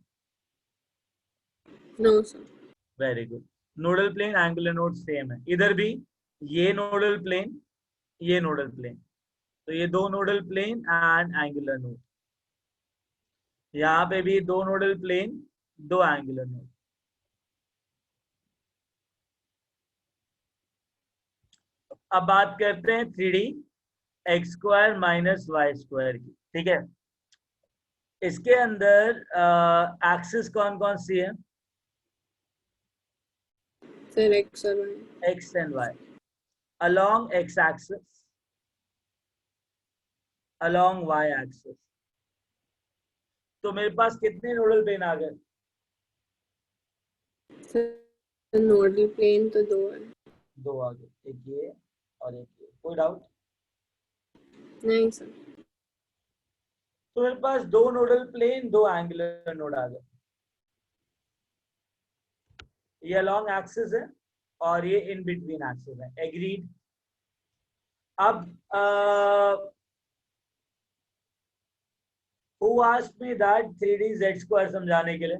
No sir. Very good. Nodal plane angular node same है, इधर भी ये नोडल प्लेन, ये नोडल प्लेन, तो ये दो nodal plane and angular node. यहाँ पे भी 2 नोडल प्लेन, 2 एंगुलर नोड। अब बात करते हैं 3D x² - y² की, ठीक है? इसके अंदर एक्सिस कौन कौन सी है? सर X और Y। X and Y। along x axis, along y axis. तो मेरे पास कितने नोडल प्लेन आ गए? सर नोडल प्लेन तो 2 है। 2 आ गए, एक ये और एक ये। कोई डाउट? नहीं सर। तो मेरे पास 2 नोडल प्लेन, 2 एंगुलर नोड आ गए। ये अलॉन्ग एक्सिस है और ये इन बिटवीन एक्सिस है। एग्रीड? अब who asked me that 3D z square समझाने के लिए?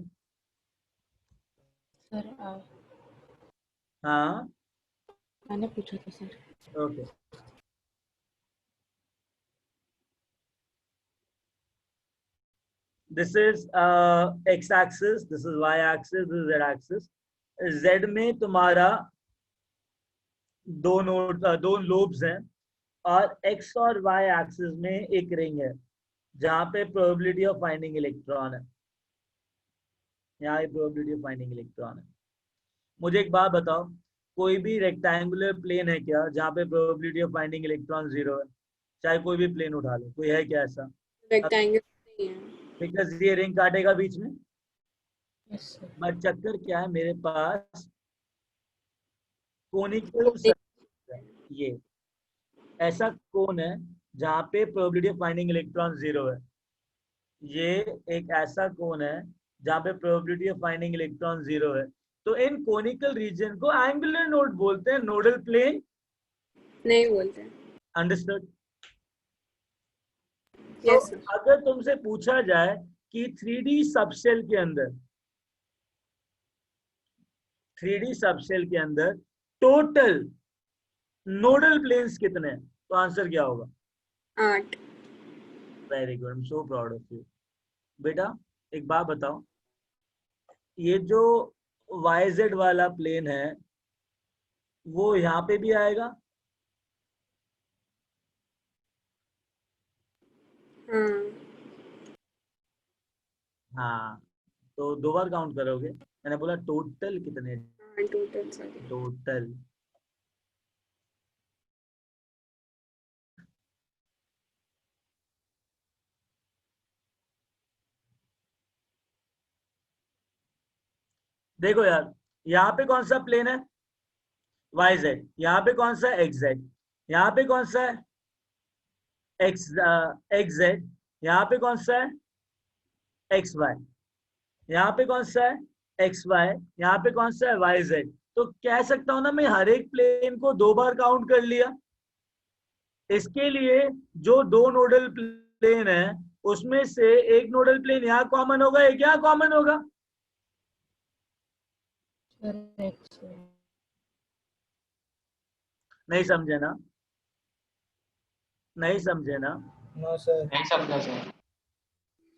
सर हाँ, मैंने पूछा था sir. Okay. This is x axis, this is y axis, this is z axis. Z में तुम्हारा दो लोब्स हैं और x और y एक्सिस में एक रिंग है जहां पे प्रोबेबिलिटी ऑफ फाइंडिंग इलेक्ट्रॉन है। यहाँ ये प्रोबेबिलिटी ऑफ फाइंडिंग इलेक्ट्रॉन है। मुझे एक बात बताओ, कोई भी रेक्टेंगुलर प्लेन है क्या जहाँ पे प्रोबेबिलिटी ऑफ फाइंडिंग इलेक्ट्रॉन 0 है? चाहे कोई भी प्लेन उठा लो, कोई है क्या ऐसा? रेक्टेंगल नहीं है। बिकॉज ये रिंग काटेगा बीच में। Yes sir. बट चक्कर क्या है, मेरे पास कोनिकल ये ऐसा कोन है जहाँ पे प्रोबेबिलिटी ऑफ फाइंडिंग इलेक्ट्रॉन 0 है। ये एक ऐसा कोन है जहाँ पे प्रोबेबिलिटी ऑफ फाइंडिंग इलेक्ट्रॉन 0 है। तो इन कोनिकल रीजन को एंगुलर नोड बोलते हैं, नोडल प्लेन नहीं बोलते। अंडरस्टूड? यस तो सर। अगर तुमसे पूछा जाए कि 3D सबसेल के अंदर 3D सबसेल के अंदर टोटल नोडल प्लेन्स कितने हैं, तो आंसर क्या होगा? 8। Very good, I am so proud of you. बेटा एक बात बताओ, ये जो YZ वाला प्लेन है वो यहाँ पे भी आएगा? हाँ। हाँ, तो 2 बार काउंट करोगे? मैंने बोला टोटल कितने? हाँ टोटल सॉरी। टोटल। देखो यार, यहाँ पे कौन सा प्लेन है? YZ। यहाँ पे कौन सा है? XZ। यहाँ पे कौन सा है? XZ। यहाँ पे कौन सा है? XY। यहाँ पे कौन सा है? XY। यहाँ पे कौन सा है? YZ। तो कह सकता हूं ना मैं हर एक प्लेन को 2 बार काउंट कर लिया। इसके लिए जो 2 नोडल प्लेन है उसमें से एक नोडल प्लेन यहाँ कॉमन होगा, एक यहाँ कॉमन होगा। नहीं समझे ना? नहीं समझे ना? नहीं समझा सर।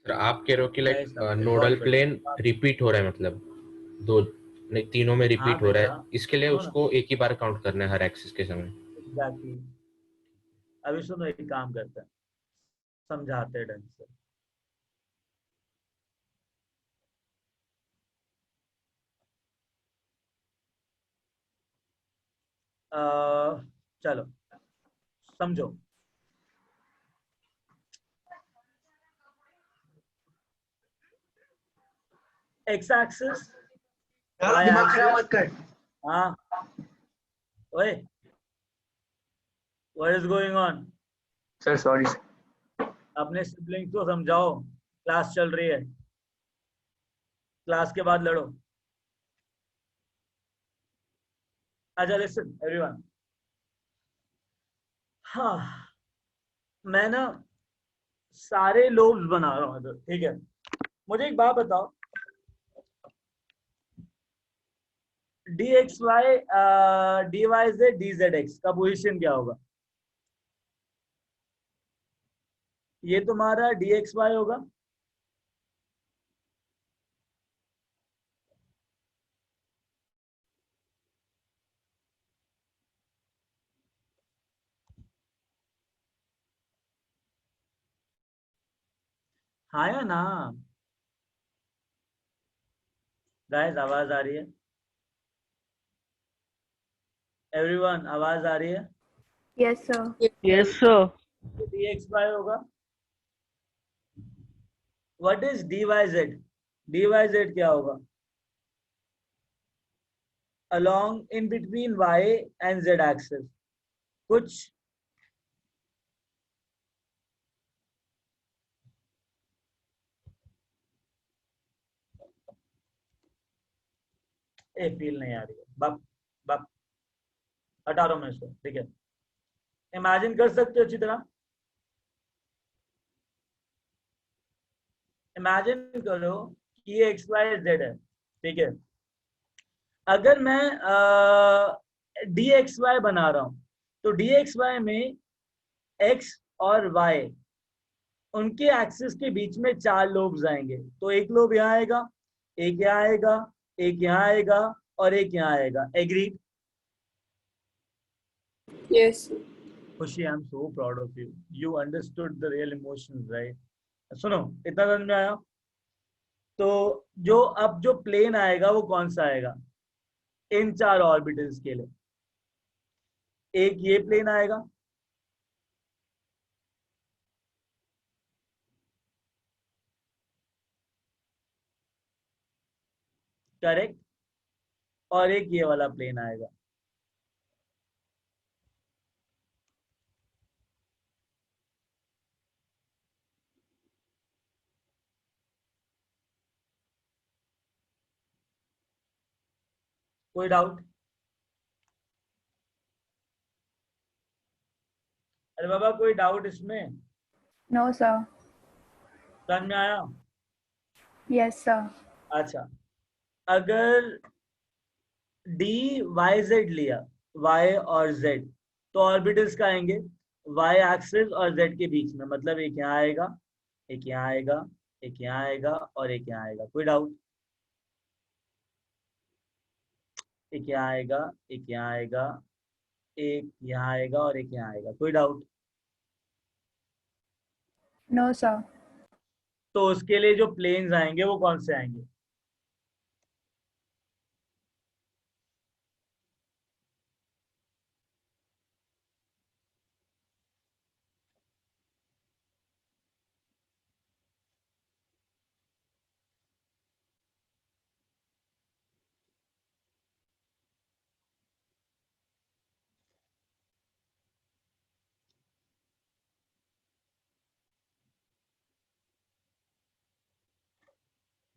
सर आप कह रहे हो कि लाइक नहीं समझे, नोडल बहुत प्लेन रिपीट हो रहा है, मतलब 2 नहीं 3 में रिपीट हो रहा है, बेटा, इसके लिए सुनो ना। उसको एक ही बार काउंट करना है हर एक्सिस के समय। एग्जैक्टली। अभी सुनो, एक काम करते हैं, समझाते हैं ढंग से। चलो समझो। X axis, y axis. हाँ, ओए, what is going on? Sir sorry. अपने सिबलिंग्स को समझाओ, क्लास चल रही है, क्लास के बाद लड़ो। अच्छा लिसन एवरीवन, हाँ मैं ना सारे लोब्स बना रहा हूँ इधर, ठीक है? मुझे एक बात बताओ, dxy dyz dzx का पोजीशन क्या होगा? ये तुम्हारा dxy होगा, हाँ या ना? गाइस आवाज आ रही है? एवरीवन आवाज आ रही है? Yes, sir. Yes, sir. dxy होगा. What is dyz? dyz क्या होगा? Along in between y and z axis. कुछ फील नहीं आ रही है. बप बप हटा रहा हूं मैं इसको. ठीक है, इमेजिन कर सकते हो अच्छी तरह. इमेजिन करो कि ये एक्स वाई जेड है. ठीक है, अगर मैं डी एक्स वाई बना रहा हूं तो डी एक्स वाई में एक्स और वाई उनके एक्सिस के बीच में 4 लोब्स आएंगे. तो एक लोब यहाँ आएगा, एक यहाँ आएगा, एक यहाँ आएगा और एक यहाँ आएगा. एग्री? Yes, sir. खुशी, I am so proud of you. You understood the real emotions, right? सुनो, इतना समझ में आया? तो जो प्लेन आएगा वो कौन सा आएगा इन 4 ऑर्बिटल्स के लिए? एक ये प्लेन आएगा, करेक्ट, और एक ये वाला प्लेन आएगा. कोई डाउट? अरे बाबा, कोई डाउट इसमें? No, sir. समझ में आया? Yes, sir. अच्छा, अगर डी वाई जेड लिया, वाई और जेड, तो ऑर्बिटल्स का आएंगे वाई एक्सिस और जेड के बीच में. मतलब एक यहाँ आएगा, एक यहाँ आएगा, एक यहाँ आएगा और एक यहाँ आएगा. कोई डाउट? एक यहाँ आएगा, एक यहाँ आएगा, एक यहाँ आएगा और एक यहाँ आएगा. कोई डाउट? No, sir. तो उसके लिए जो प्लेन्स आएंगे वो कौन से आएंगे?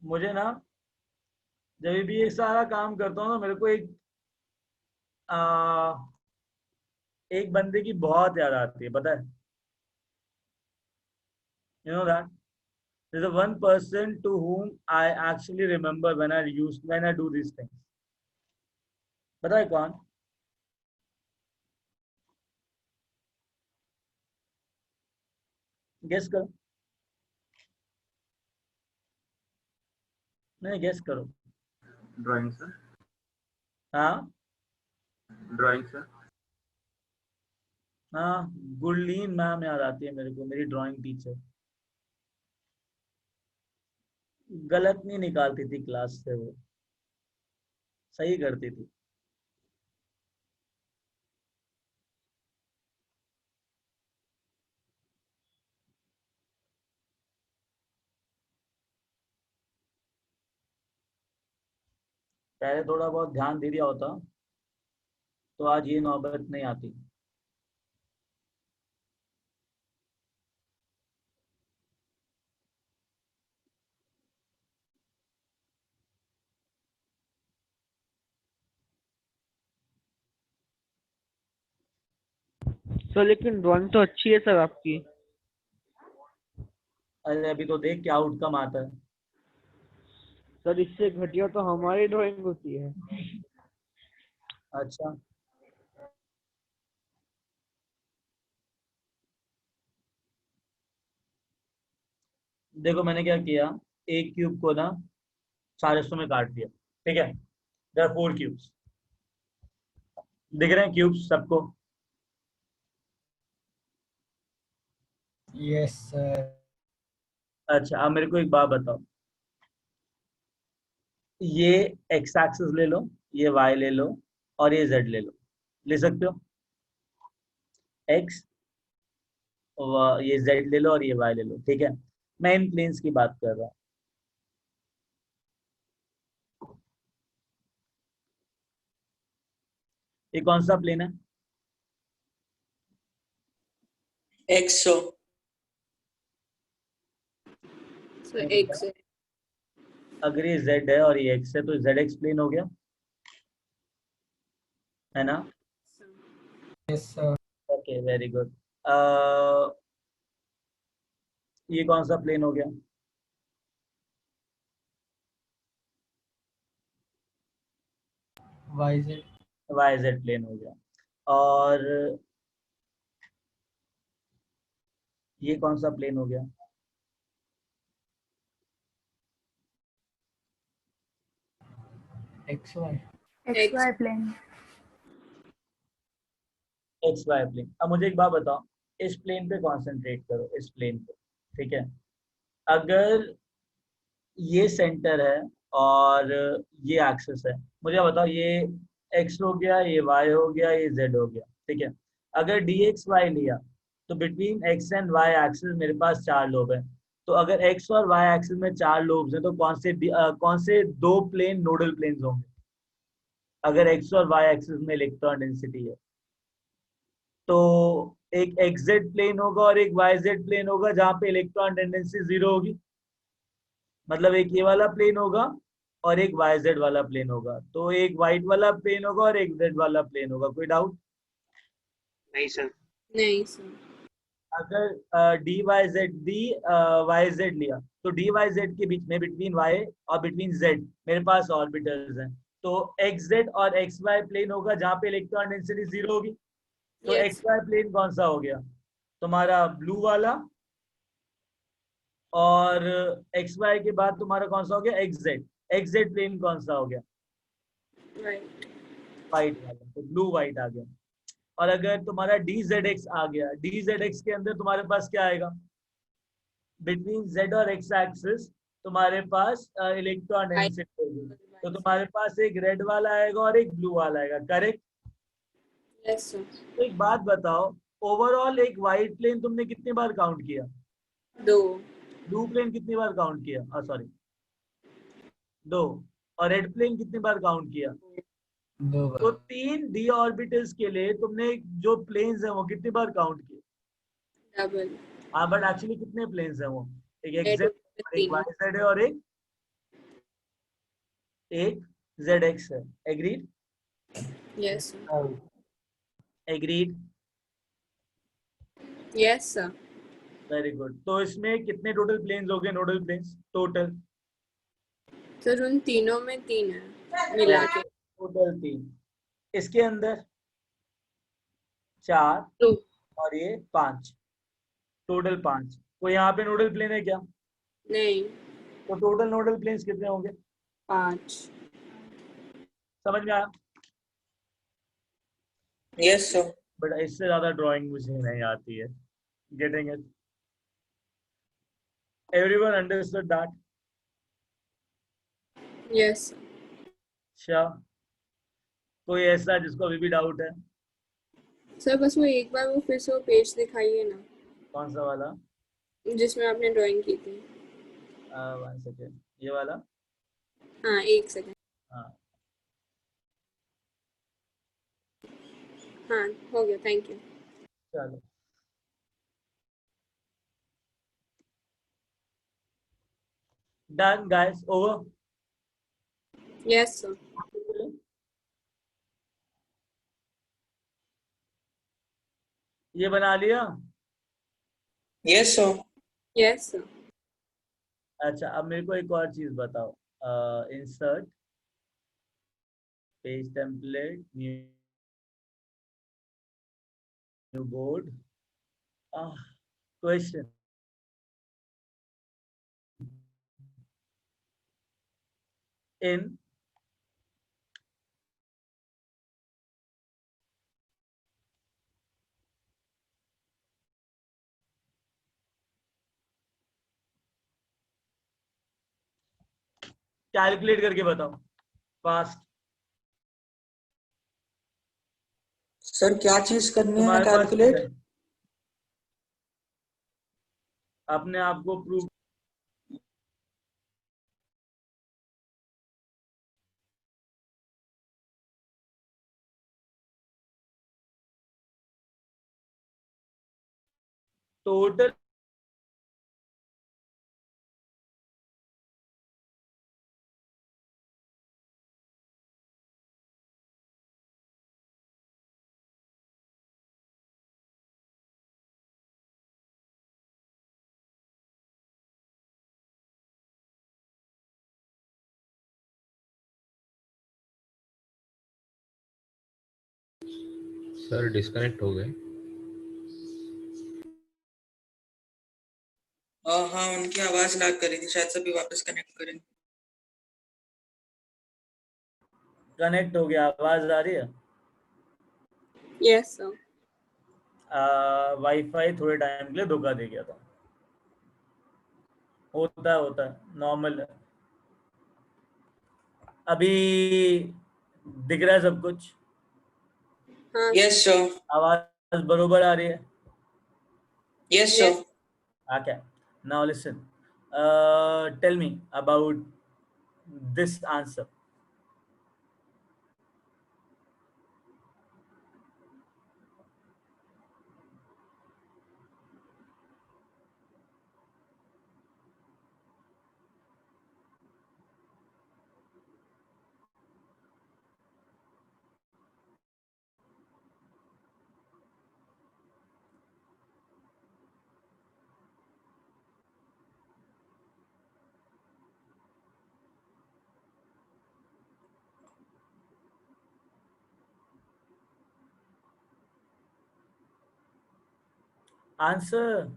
मुझे ना जब भी ये सारा काम करता हूँ ना, मेरे को एक बंदे की बहुत याद आती है, पता है? You know that there's a one person to whom I actually remember when I do these things. पता है कौन? गेस करो. नहीं, गेस करो. Drawing sir. हाँ ड्राइंग सर. हाँ, गुरलीन मैम याद आती है मेरे को, मेरी ड्राइंग टीचर. गलत नहीं निकालती थी क्लास से, वो सही करती थी. पहले थोड़ा बहुत ध्यान दे दिया होता तो आज ये नौबत नहीं आती. सर लेकिन ड्राइंग तो अच्छी है सर आपकी. अरे अभी तो देख क्या आउटकम आता है. सर इससे घटिया तो हमारी ड्राइंग होती है. अच्छा, देखो मैंने क्या किया, एक क्यूब को ना 4 हिस्सों में काट दिया. ठीक है, देयर आर 4 क्यूब्स. दिख रहे हैं क्यूब्स सबको? Yes sir. अच्छा, अब मेरे को एक बात बताओ, ये एक्स एक्सिस ले लो, ये वाई ले लो और ये जेड ले लो. ले सकते हो? एक्स, ये जेड ले लो और ये वाई ले लो, ठीक है। मैं इन प्लेन्स की बात कर रहा हूँ। ये कौन सा प्लेन है? एक्सो So X है. अगर ये z है और ये x है तो z x प्लेन हो गया, है ना? Yes sir. Okay, very good. ये कौन सा प्लेन हो गया? वाईजेड। yz प्लेन हो गया। और ये कौन सा प्लेन हो गया? X y. XY plane. xy plane. अब मुझे एक बात बताओ, इस प्लेन पे कंसंट्रेट करो, इस प्लेन पे, ठीक है। अगर ये सेंटर है और ये एक्सिस है, मुझे बताओ ये x हो गया, ये y हो गया, ये z हो गया, ठीक है। अगर dxy लिया तो between x and y axis मेरे पास 4 लोब हैं। तो अगर x और y एक्सिस में 4 लोब्स हैं तो कौन से दो प्लेन नोडल प्लेन्स होंगे अगर x और y एक्सिस में इलेक्ट्रॉन डेंसिटी है? तो एक xz प्लेन होगा और एक yz प्लेन होगा जहां पे इलेक्ट्रॉन डेंसिटी 0 होगी। मतलब एक ये वाला प्लेन होगा और एक yz वाला प्लेन होगा। तो एक व्हाइट वाला प्लेन होगा और एक z वाला प्लेन होगा। कोई डाउट? नहीं सर। नहीं सर. अगर yz लिया तो dyz के बीच में बिटवीन y और बिटवीन z मेरे पास ऑर्बिटल्स हैं। तो xz और xy प्लेन होगा जहां पे इलेक्ट्रॉन डेंसिटी 0 होगी। तो Yes. xy प्लेन कौन सा हो गया तुम्हारा? ब्लू वाला। और xy के बाद तुम्हारा कौन सा हो गया? xz प्लेन कौन सा हो गया? Right. व्हाइट वाला। तो ब्लू व्हाइट आ गया। और अगर तुम्हारा dzx आ गया, dzx के अंदर तुम्हारे पास क्या आएगा? बिटवीन z और x एक्सिस तुम्हारे पास इलेक्ट्रॉन डेंसिटी होगी। तो तुम्हारे पास एक रेड वाला आएगा और एक ब्लू वाला आएगा, करेक्ट? Yes sir. तो एक बात बताओ, ओवरऑल एक व्हाइट प्लेन तुमने कितनी बार काउंट किया? 2. ब्लू प्लेन कितनी बार काउंट किया? सॉरी, 2। और रेड प्लेन कितनी बार काउंट किया? 2 तो बार। 3 d ऑर्बिटल्स के लिए तुमने जो प्लेन्स हैं वो कितनी बार काउंट किए? Double. हाँ, बट एक्चुअली कितने प्लेन्स हैं वो? एक Red xz, और एक तीन. yz है और एक zx है। Agreed? Yes sir. Agreed? Yes sir. Very good. तो इसमें कितने टोटल प्लेन्स हो गए? Nodal planes total? सर उन तीनों में 3 है मिला के. टोटल 3। इसके अंदर 4 2. और ये 5, टोटल 5। कोई यहाँ पे नोडल प्लेन है क्या? नहीं. तो टोटल नोडल प्लेन्स कितने होंगे? 5. समझ में आया? Yes sir. बट इससे ज्यादा ड्राइंग मुझे नहीं आती है। Getting it? Everyone understood that? Yes sir. अच्छा, कोई ऐसा जिसको अभी भी डाउट है? सर बस वो एक बार वो फिर से वो पेज दिखाइए ना कौन सा वाला? जिसमें आपने ड्राइंग की थी. 1 सेकेंड, ये वाला? हाँ 1 सेकंड. हाँ, हाँ हो गया. Thank you. चलो। Done guys, over. Yes sir. ये बना लिया? Yes sir. Yes sir. अच्छा, अब मेरे को एक और चीज बताओ। Insert page template, new board, question. इन कैलकुलेट करके बताओ फास्ट। सर क्या चीज करनी है तुम्हारे पास कैलकुलेट? अपने आप को प्रूव टोटल सर डिस्कनेक्ट हो गए। हाँ, उनकी आवाज लैग कर रही थी, शायद सभी वापस कनेक्ट करेंगे। कनेक्ट हो गया, आवाज आ रही है। Yes sir. वाईफाई थोड़े टाइम के लिए धोखा दे गया था, होता है नॉर्मल है। अभी दिख रहा है सब कुछ? हाँ यस सर। आवाज बरोबर आ रही है? Yes sir. Okay, now listen. Tell me about this answer. Answer.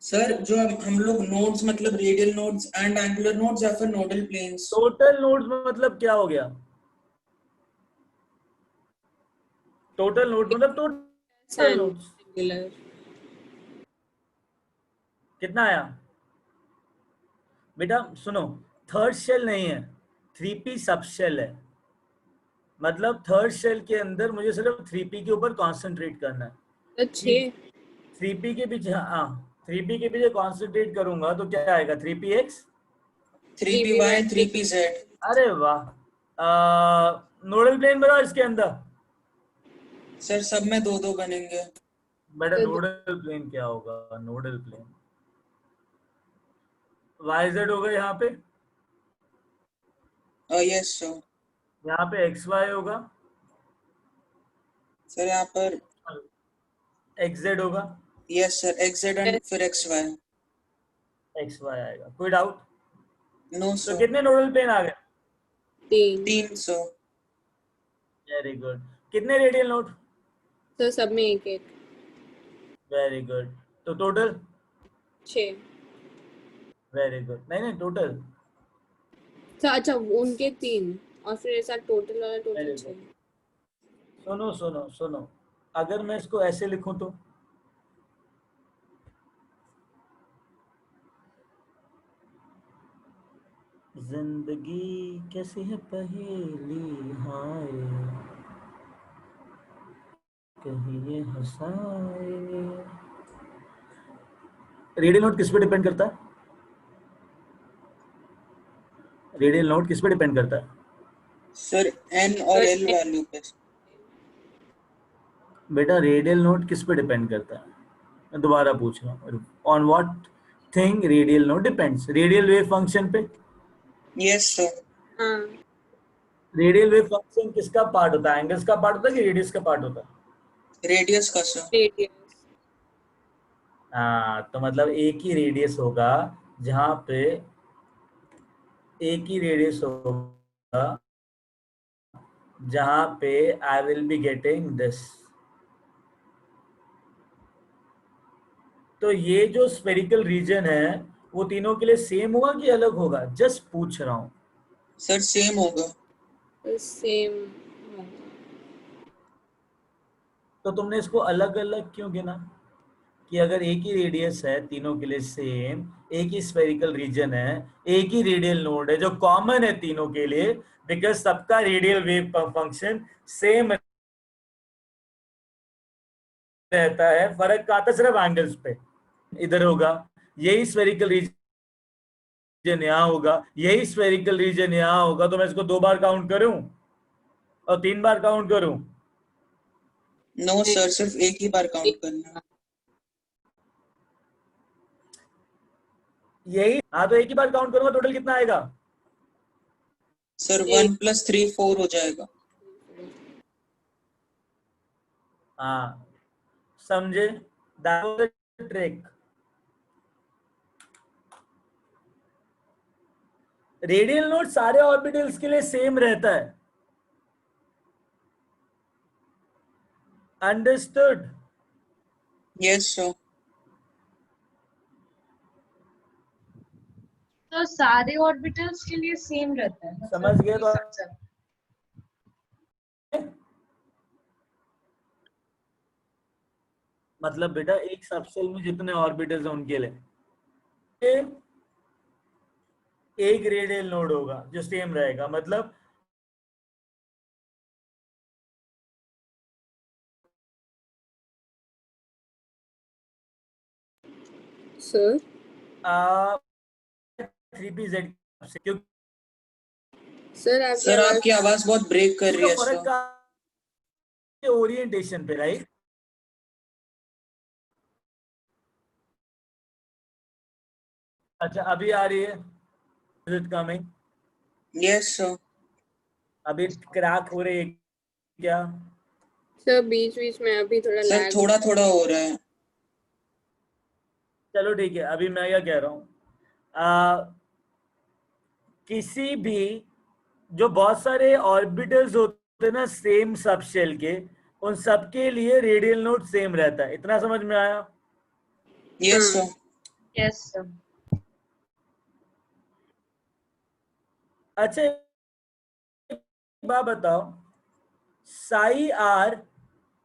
Sir जो हम लोग नोड्स मतलब radial nodes and angular nodes या फिर नोडल प्लेन्स? टोटल नोड्स मतलब क्या हो गया? टोटल नोड मतलब टोटल नोड्स एंगुलर। कितना आया बेटा? सुनो, थर्ड शेल नहीं है, 3p सब शेल है। मतलब थर्ड शेल के अंदर मुझे सिर्फ 3p के ऊपर कंसंट्रेट करना है। तो 6। 3p के पीछे, हाँ 3p के पीछे कंसंट्रेट करूंगा तो क्या आएगा? 3px 3py 3pz। अरे वाह। नोडल प्लेन बनाओ इसके अंदर। सर सब में दो दो बनेंगे। बेटा नोडल प्लेन क्या होगा? नोडल प्लेन yz होगा यहाँ पे, यस सर। यहाँ पे xy होगा, सर यहाँ पर xz होगा, यस सर xz एंड फिर xy। xy आएगा। कोई डाउट? नो तो सर। कितने नोडल प्लेन आ गए? 3 सर। Very good. कितने रेडियल नोड? तो सब में एक एक। Very good. तो टोटल? 6। Very good. नहीं टोटल। तो अच्छा उनके 3 और फिर ऐसा टोटल वाला टोटल Very 6। good. सुनो, अगर मैं इसको ऐसे लिखूं तो जिंदगी कैसी है पहेली, हाय कहीं ये हंसाए। रेडियल नोट किस पे डिपेंड करता है? रेडियल नोट किस पे डिपेंड करता है? सर n और l वैल्यू पे। बेटा रेडियल नोट किस पे डिपेंड करता है? मैं दोबारा पूछ रहा हूँ, on what thing radial node depends? Radial wave function पे। Yes sir. हाँ। रेडियल वेव फंक्शन किसका पार्ट होता है? एंगल्स का पार्ट होता है कि रेडियस का पार्ट होता है? रेडियस का सर। रेडियस। हाँ, तो मतलब एक ही रेडियस होगा जहां पे एक ही रेडियस होगा जहां पे I will be getting this. तो ये जो स्फेरिकल रीजन है वो तीनों के लिए सेम होगा कि अलग होगा? जस्ट पूछ रहा हूँ। सर सेम होगा। सेम होगा। तो तुमने इसको अलग अलग क्यों गिना कि अगर एक ही रेडियस है तीनों के लिए सेम, एक ही स्फेरिकल रीजन है, एक ही रेडियल नोड है जो कॉमन है तीनों के लिए, बिकॉज सबका रेडियल वेव फंक्शन सेम रहता है, फर्क आता सिर्फ एंगल्स पे। इधर होगा यही स्फेरिकल रीजन, यहाँ होगा यही स्फेरिकल रीजन, यहाँ होगा। तो मैं इसको 2 बार काउंट करूं और 3 बार काउंट करूं? नो सर, सिर्फ एक ही बार काउंट करना। यही, हाँ तो एक ही बार काउंट करूंगा, टोटल कितना आएगा? सर 1 + 3 4 हो जाएगा। हाँ समझे? That was the trick. Radial node सारे ऑर्बिटल्स के लिए सेम रहता है, अंडरस्टूड? Yes sir. तो सारे ऑर्बिटल्स के लिए सेम रहता है, समझ गए तो? मतलब बेटा एक सबसेल में जितने ऑर्बिटल्स हैं उनके लिए एक रेडियल नोड होगा जो सेम रहेगा। मतलब सर 3pz से, क्योंकि सर आपकी आवाज बहुत ब्रेक कर रही है फर्क सर। का ओरिएंटेशन पे, राइट? अच्छा अभी आ रही है? Is it coming? Yes sir. अभी क्रैक हो रही है क्या? सर बीच बीच में अभी थोड़ा सर लैग थोड़ा थोड़ा हो रहा है। चलो ठीक है, अभी मैं क्या कह रहा हूँ, किसी भी जो बहुत सारे ऑर्बिटल्स होते हैं ना सेम सबशेल के, उन सबके लिए रेडियल नोड सेम रहता है। इतना समझ में आया? Yes sir. Yes sir. अच्छा एक बात बताओ, साई आर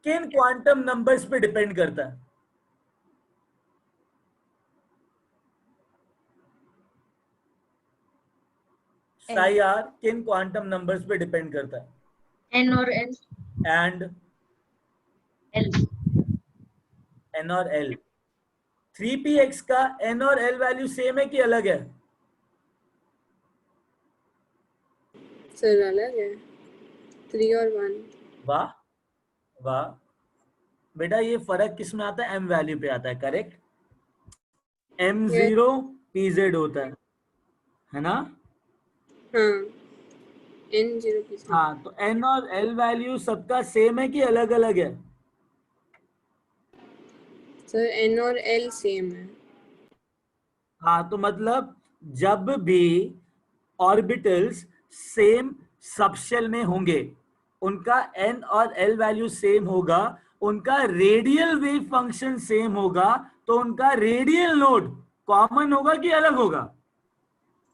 किन क्वांटम नंबर्स पे डिपेंड करता है? साई आर किन क्वांटम नंबर्स पे डिपेंड करता है? एन और एल। And L. एन और एल। 3px का एन और एल वैल्यू सेम है कि अलग है? सर अलग है, 3 और 1। वाह वाह बेटा, ये फर्क किस में आता है? एम वैल्यू पे आता है, करेक्ट? m0 pz होता है ना? हाँ n0 की हाँ तो n और l वैल्यू सबका सेम है कि अलग अलग है? सर n और l सेम है। हाँ तो मतलब जब भी ऑर्बिटल्स सेम सबशेल में होंगे, उनका n और l वैल्यू सेम होगा, उनका रेडियल वेव फंक्शन सेम होगा, तो उनका रेडियल नोड कॉमन होगा कि अलग होगा?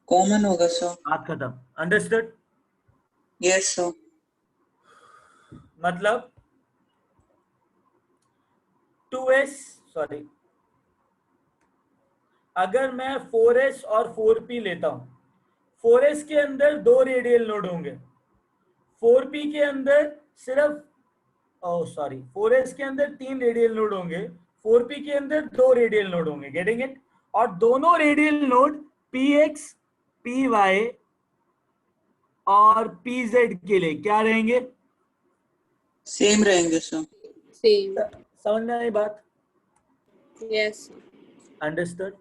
कॉमन होगा सर। बात खत्म। अंडरस्टूड? Yes sir. मतलब 2s, सॉरी, अगर मैं 4s और 4p लेता हूं, 4s के अंदर 2 रेडियल नोड होंगे, 4p के अंदर सिर्फ, सॉरी, 4s के अंदर 3 रेडियल नोड होंगे, 4p के अंदर 2 रेडियल नोड होंगे। Getting it? और दोनों रेडियल नोड px, py और pz के लिए क्या रहेंगे? सेम रहेंगे सर। सेम। समझ में आई बात? यस। अंडरस्टूड?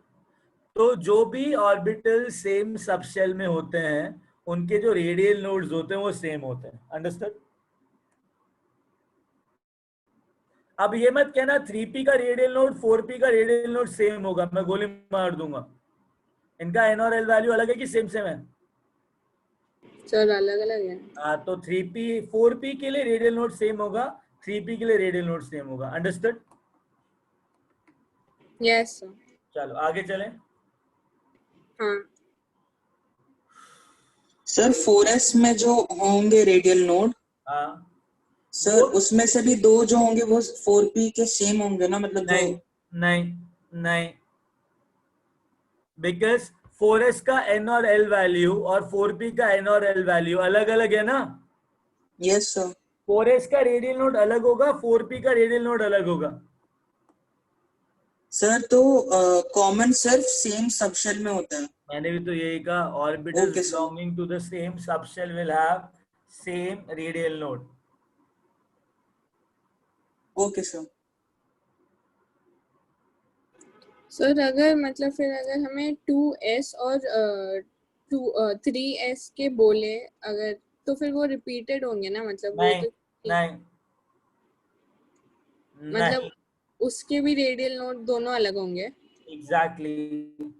तो जो भी ऑर्बिटल सेम सबशेल में होते हैं, उनके जो रेडियल नोड्स होते हैं वो सेम होते हैं। अंडरस्टूड? अब ये मत कहना 3p का रेडियल नोड 4p का रेडियल नोड सेम होगा, मैं गोली मार दूंगा। इनका n और l वैल्यू अलग है कि सेम सेम है? सर अलग अलग है। हाँ तो 3p 4p के लिए रेडियल नोड सेम होगा, 3p के लिए रेडियल नोड सेम होगा। अंडरस्टूड? Yes sir. चलो आगे चलें। हाँ सर 4s में जो होंगे रेडियल नोड, हाँ सर उसमें से भी 2 जो होंगे वो 4p के सेम होंगे ना, मतलब जो नहीं नहीं नहीं, बिकॉज 4s का n और l वैल्यू और 4p का n और l वैल्यू अलग अलग है ना। यस सर 4s का रेडियल नोड अलग होगा, 4p का रेडियल नोड अलग होगा। सर तो कॉमन सिर्फ सेम सबशेल में होता है। मैंने भी तो यही कहा, orbitals Okay, sir. Belonging to the same subshell will have same radial node. Okay sir. Sir अगर मतलब फिर अगर हमें 2s और 3s के बोले अगर, तो फिर वो रिपीटेड होंगे ना, मतलब वो नहीं तो नहीं मतलब नहीं, उसके भी रेडियल नोड दोनों अलग होंगे। एग्जैक्टली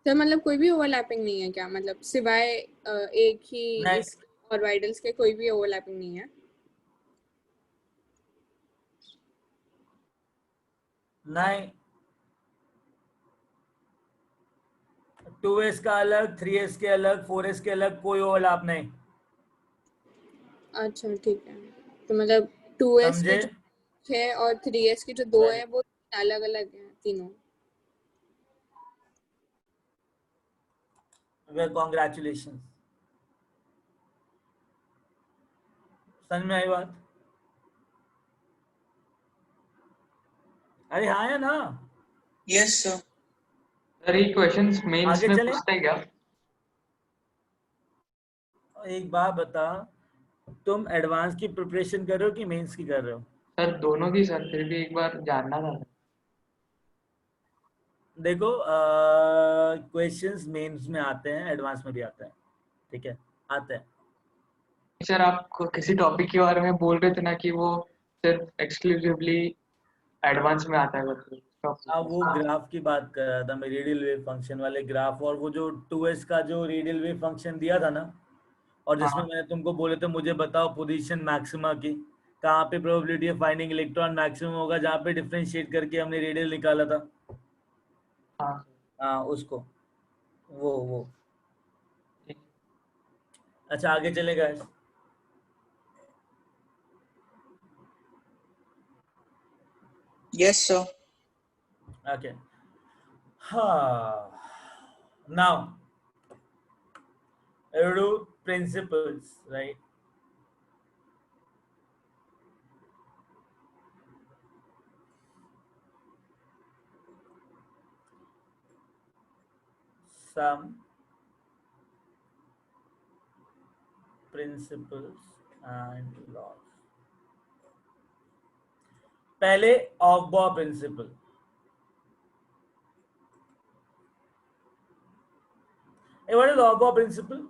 सर मतलब कोई भी ओवरलैपिंग नहीं है क्या, मतलब सिवाय एक ही नहीं इस ऑर्बिटल्स के कोई भी ओवरलैपिंग नहीं है? नहीं, 2s का अलग, 3s के अलग, 4s के अलग, कोई ओवरलैप नहीं। अच्छा ठीक है, तो मतलब 2s के समझे? जो है और 3s के जो 2 है वो अलग अलग हैं तीनों। Well congratulation. समझ में आई बात? अरे हाँ या ना? Yes sir. सर ये क्वेश्चंस मेंस आगे में चलें? पूछते हैं क्या? एक बात बता, तुम एडवांस की प्रिपरेशन कर रहे हो कि मेंस की कर रहे हो? सर दोनों की सर, फिर भी एक बार जानना था। देखो क्वेश्चंस मेंस में आते हैं, एडवांस में भी आते हैं, ठीक है, आते हैं। सर आप किसी टॉपिक के बारे में बोल रहे थे ना कि वो सिर्फ एक्सक्लूसिवली एडवांस में आता है करके। अब वो ग्राफ की बात कर रहा था मैं, रेडियल वेव फंक्शन वाले ग्राफ, और वो जो 2s का जो रेडियल वेव फंक्शन दिया था ना, और जिसमें हाँ मैंने तुमको बोले थे मुझे बताओ पोजीशन मैक्सिमा की, कहाँ पे probability of finding electron maximum होगा, जहाँ पे डिफरेंशिएट करके हमने रेडियल निकाला था। हाँ हाँ उसको, वो ठीक। अच्छा आगे चलेगा। Yes sir. Okay. Now, I will do principles, right? Some principles and laws. पहले Aufbau principle. What is Aufbau principle?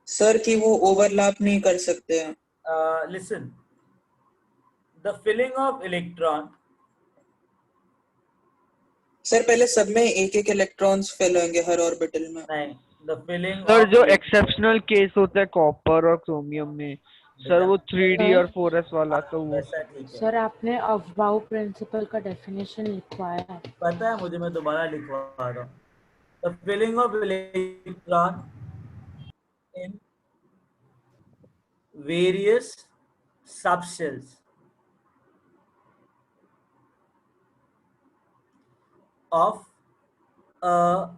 Sir कि वो ओवरलैप नहीं कर सकते हैं। Listen, the filling of electron. Sir पहले सब में एक एक इलेक्ट्रॉन्स फिल होंगे हर ऑर्बिटल में। नहीं, the filling सर of जो एक्सेप्शनल केस होता है कॉपर और क्रोमियम में, सर वो 3D और 4s वाला, तो वो वैसा ठीक है। सर आपने अफबाउ प्रिंसिपल का डेफिनेशन लिखवाया है? पता है मुझे, मैं दोबारा लिखवा रहा हूँ। The filling of electron in various subshells of a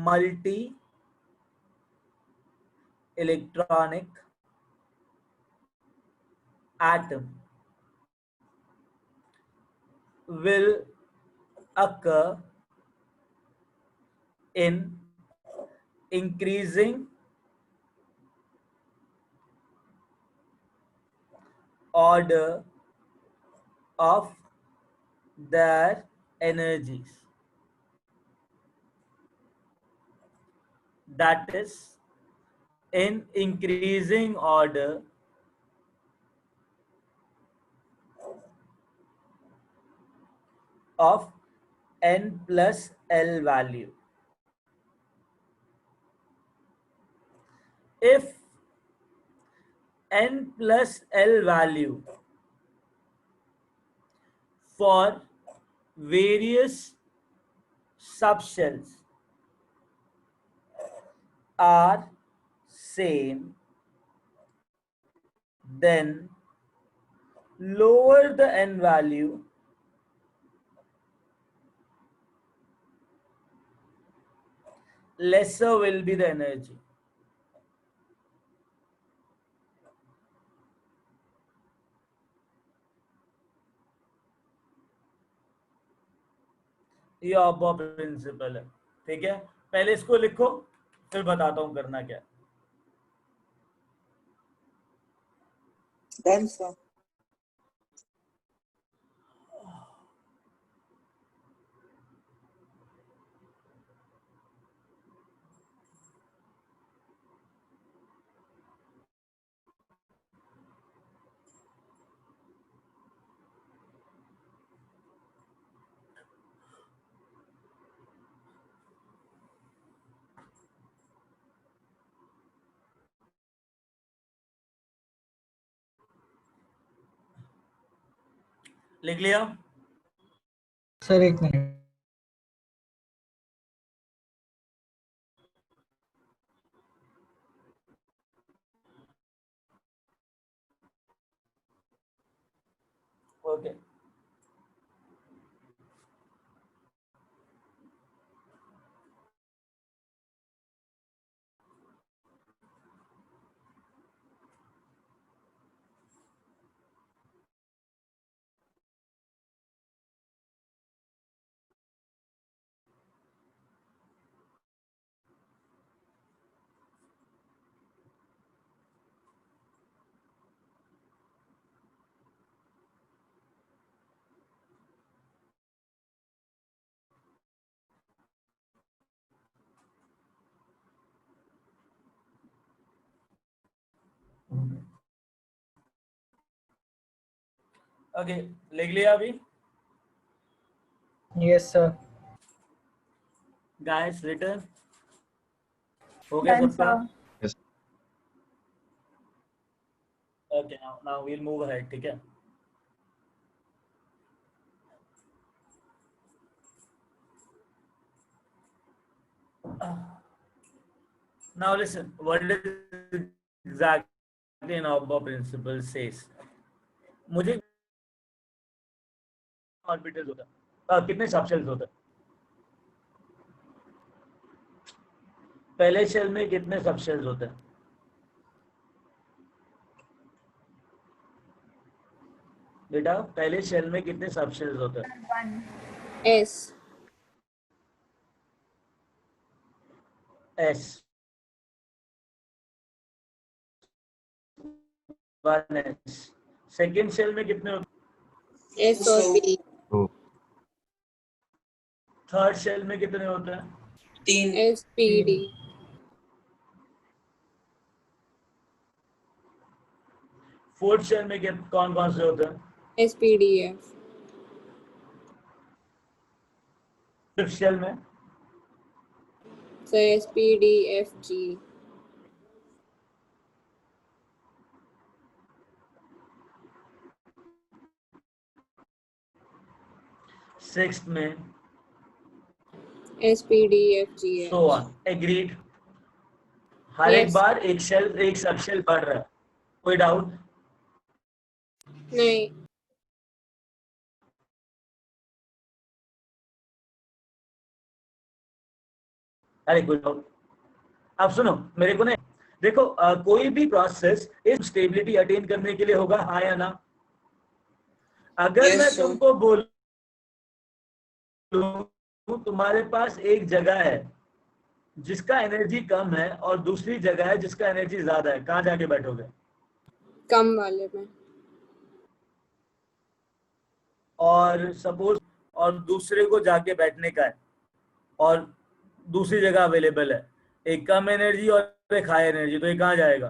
multi-electronic atom will occur in increasing order of their energies. That is, in increasing order of n plus L value. If n plus L value for various subshells are same, then lower the n value, lesser will be the energy. ये ऑब्बा principal है, ठीक है। पहले इसको लिखो, फिर बताता हूं करना क्या। Done sir. लिख लिया? सर एक मिनट। ओके। ओके, लिख लिया अभी? Yes sir. गाइस रिटर्न हो गया Done, सबका? sir. Okay, now we'll move ahead, ठीक है। Now listen, what is exactly an Aubert principle says? मुझे ऑर्बिटल्स होता है, कितने सबशेल्स होते हैं? पहले शेल में कितने सबशेल्स होते हैं? बेटा पहले शेल में कितने सबशेल्स होते हैं? One. S. S 1S। Second shell में कितने होते हैं? S और P. थर्ड शेल में कितने होते हैं? 3। S P D. Fourth shell में कौन कौन से होते हैं? S P D F. Fifth shell में? So S P D F G. Sixth में? S P D F G H. So on. Agreed? हर एक Yes. बार एक शेल एक सबशेल बढ़ रहा है, कोई डाउट? नहीं. अरे कोई डाउट? अब सुनो मेरे को ना, देखो कोई भी प्रोसेस इस स्टेबिलिटी अटेन करने के लिए होगा, हाँ या ना? अगर Yes, मैं sir. तुमको बोलूं तुम्हारे पास एक जगह है जिसका एनर्जी कम है और दूसरी जगह है जिसका एनर्जी ज्यादा है, कहाँ जाके बैठोगे? कम वाले में. और सपोज और दूसरे को जाके बैठने का है और दूसरी जगह अवेलेबल है, एक कम एनर्जी और एक हाई एनर्जी, तो ये कहाँ जाएगा?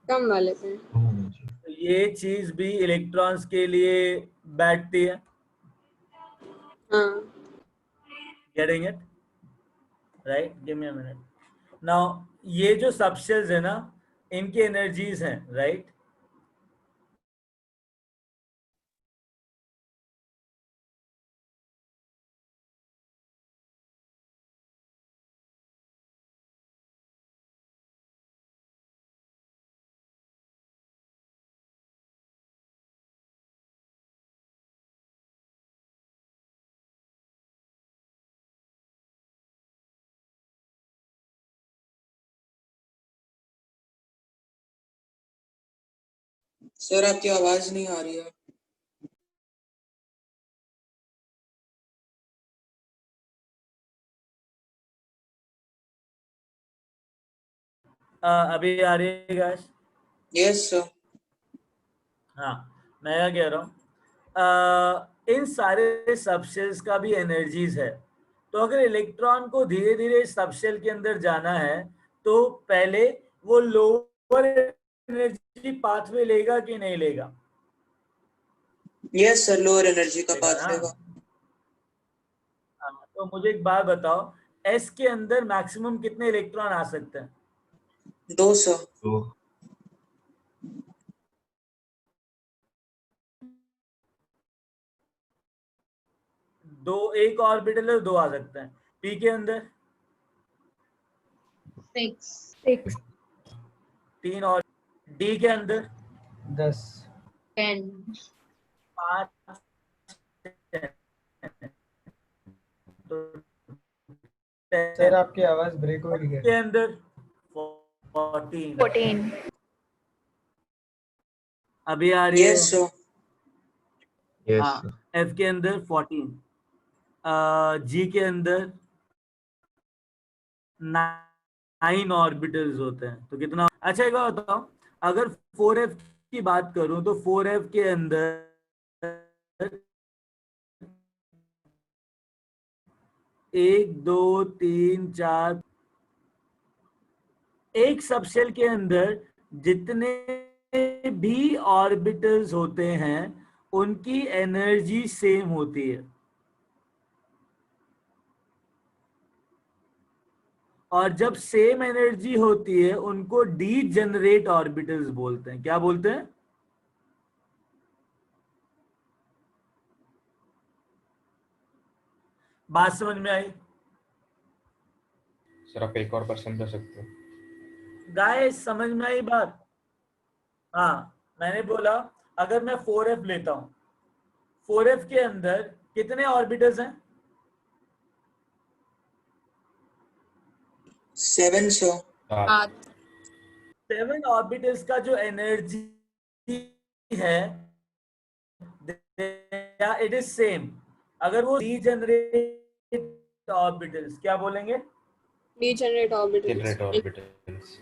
कम वाले पे. तो ये चीज भी इलेक्ट्रॉन्स के लिए बैठती है। हाँ. Getting it? Right? Give me a minute. Now ये जो सबशेल्स है ना, इनकी एनर्जीज हैं, राइट? सर आपकी आवाज नहीं आ रही है। अभी आ रही है गाइस? Yes sir. हाँ, मैं क्या कह रहा हूँ, इन सारे सबशेल्स का भी एनर्जीज है। तो अगर इलेक्ट्रॉन को धीरे धीरे सबशेल के अंदर जाना है तो पहले वो लोअर एनर्जी पाथवे लेगा कि नहीं लेगा? यस सर, लोअर एनर्जी का लेगा पाथ ना? लेगा। हाँ, तो मुझे एक बात बताओ, एस के अंदर मैक्सिमम कितने इलेक्ट्रॉन आ सकते हैं? 2 सर। दो, एक ऑर्बिटल है, 2 आ सकते हैं। पी के अंदर 6 3, और डी के अंदर 10 10 5, तो सर आपकी आवाज ब्रेक हो रही के है। अंदर 14। 14 अभी आ रही है? Yes sir. हाँ, एफ के अंदर 14, जी के अंदर 9 ऑर्बिटल्स होते हैं, तो कितना? अच्छा एक बात बताओ, अगर 4f की बात करूं तो 4f के अंदर 1 2 3 4, एक सबशेल के अंदर जितने भी ऑर्बिटल्स होते हैं उनकी एनर्जी सेम होती है, और जब सेम एनर्जी होती है उनको डीजेनरेट ऑर्बिटल्स बोलते हैं। क्या बोलते हैं? बात समझ में आई? सर आप एक और क्वेश्चन कर सकते हो? गाइस समझ में आई बात? हाँ, मैंने बोला अगर मैं 4f लेता हूं, 4f के अंदर कितने ऑर्बिटल्स हैं? 7 सर। 7 7 ऑर्बिटल्स का जो एनर्जी है इट इज सेम। अगर वो डीजेनरेट ऑर्बिटल्स, क्या बोलेंगे? degenerate orbitals. Generate orbitals.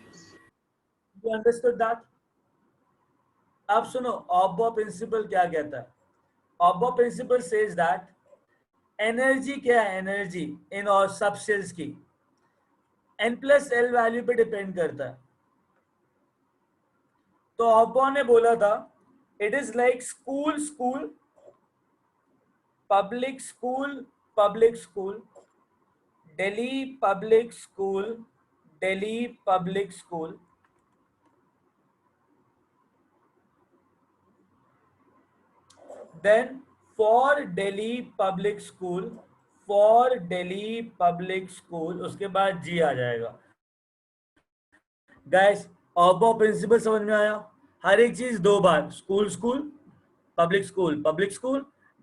You understood that? अब सुनो, ऑब्बो प्रिंसिपल क्या कहता है। ऑब्बो प्रिंसिपल सेज दैट एनर्जी क्या है, एनर्जी इन और सबसेल्स की n+l वैल्यू पे डिपेंड करता है। तो ऑब्बो ने बोला था it is like school, public school, Delhi Public school, Delhi Public school, then for Delhi public school, उसके बाद जी आ जाएगा। गाइस ऑब्बो प्रिंसिपल समझ में आया? हर एक चीज 2 बार, school, public school,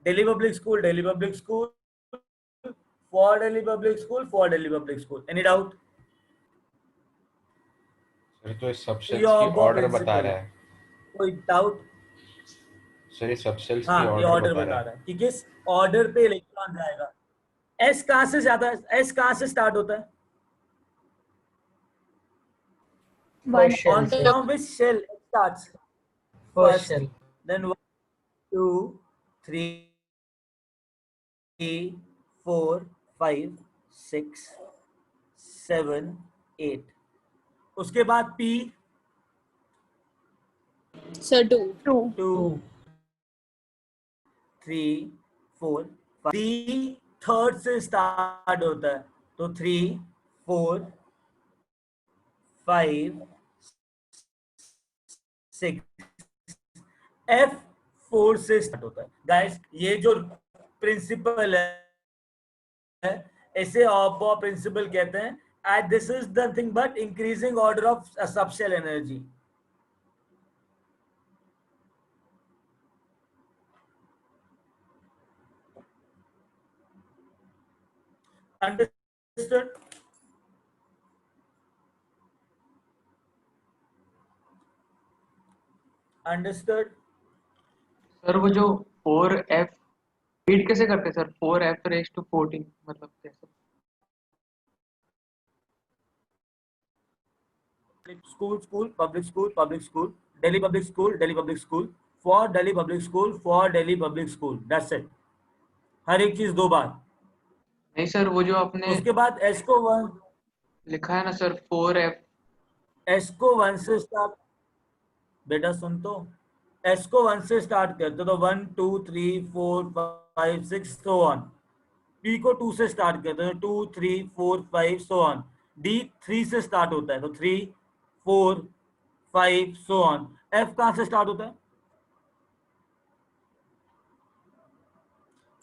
Delhi Public School, for Delhi Public School. Any doubt? Sir तो इस ये सबसेल्स की ऑब्बो ऑर्डर बता प्रिंसिपल रहा है, है। कोई डाउट? सर ये सबसेल्स की हाँ, ये ऑर्डर ऑर्डर बता बता रहा रहा है। है कि किस ऑर्डर पे इलेक्ट्रॉन जाएगा। एस कहां से जाता है? एस कहां से स्टार्ट होता है? फर्स्ट शेल On से। from which shell it starts? First First, shell. then 1 2 3 4 5 6 7 8, उसके बाद P Sir 2 2 2 3 4 5, D थर्ड से स्टार्ट होता है, तो 3 4 5 6, F 4 से स्टार्ट होता है। गाइस ये जो प्रिंसिपल है इसे ऑब्बो प्रिंसिपल कहते हैं, and this is nothing but increasing order of subshell energy. Understood? Understood? Sir वो जो 4f रीड कैसे करते सर? 4f रेज टू 14 मतलब कैसे? School, school, public school, public school, Delhi public school, Delhi public school, for Delhi public school, for Delhi public school. That's it. हर एक चीज 2 बार. नहीं sir वो जो आपने उसके बाद S को 1 लिखा है ना सर 4f S को 1 से स्टार्ट. बेटा सुन तो, S को 1 से स्टार्ट करते तो 1 2 3 4 5 6 so on. P को 2 से स्टार्ट करते तो 2 3 4 5 so on. D 3 से स्टार्ट होता है तो 3 4 5 so on. F कहां से स्टार्ट होता है?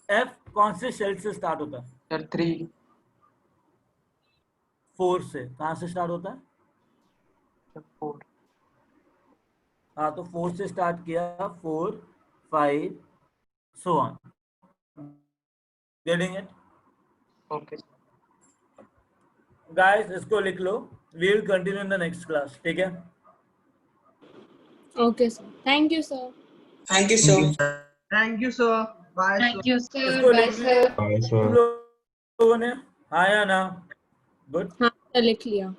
F कौन से शेल से स्टार्ट होता है? सर 3 4 से. कहां से स्टार्ट होता है? सर 4 हाँ तो 4 से स्टार्ट किया 4 5 so on. Getting it? Okay Guys इसको लिख लो. We will continue in the next class. ठीक है? Okay, sir. Thank you, sir. Thank you, sir. Thank you, sir. Bye, sir. Thank you, sir. इसको Bye, लिख sir. लिया तुम लोगों ने? हाँ या ना? गुड. हाँ, sir, लिख लिया.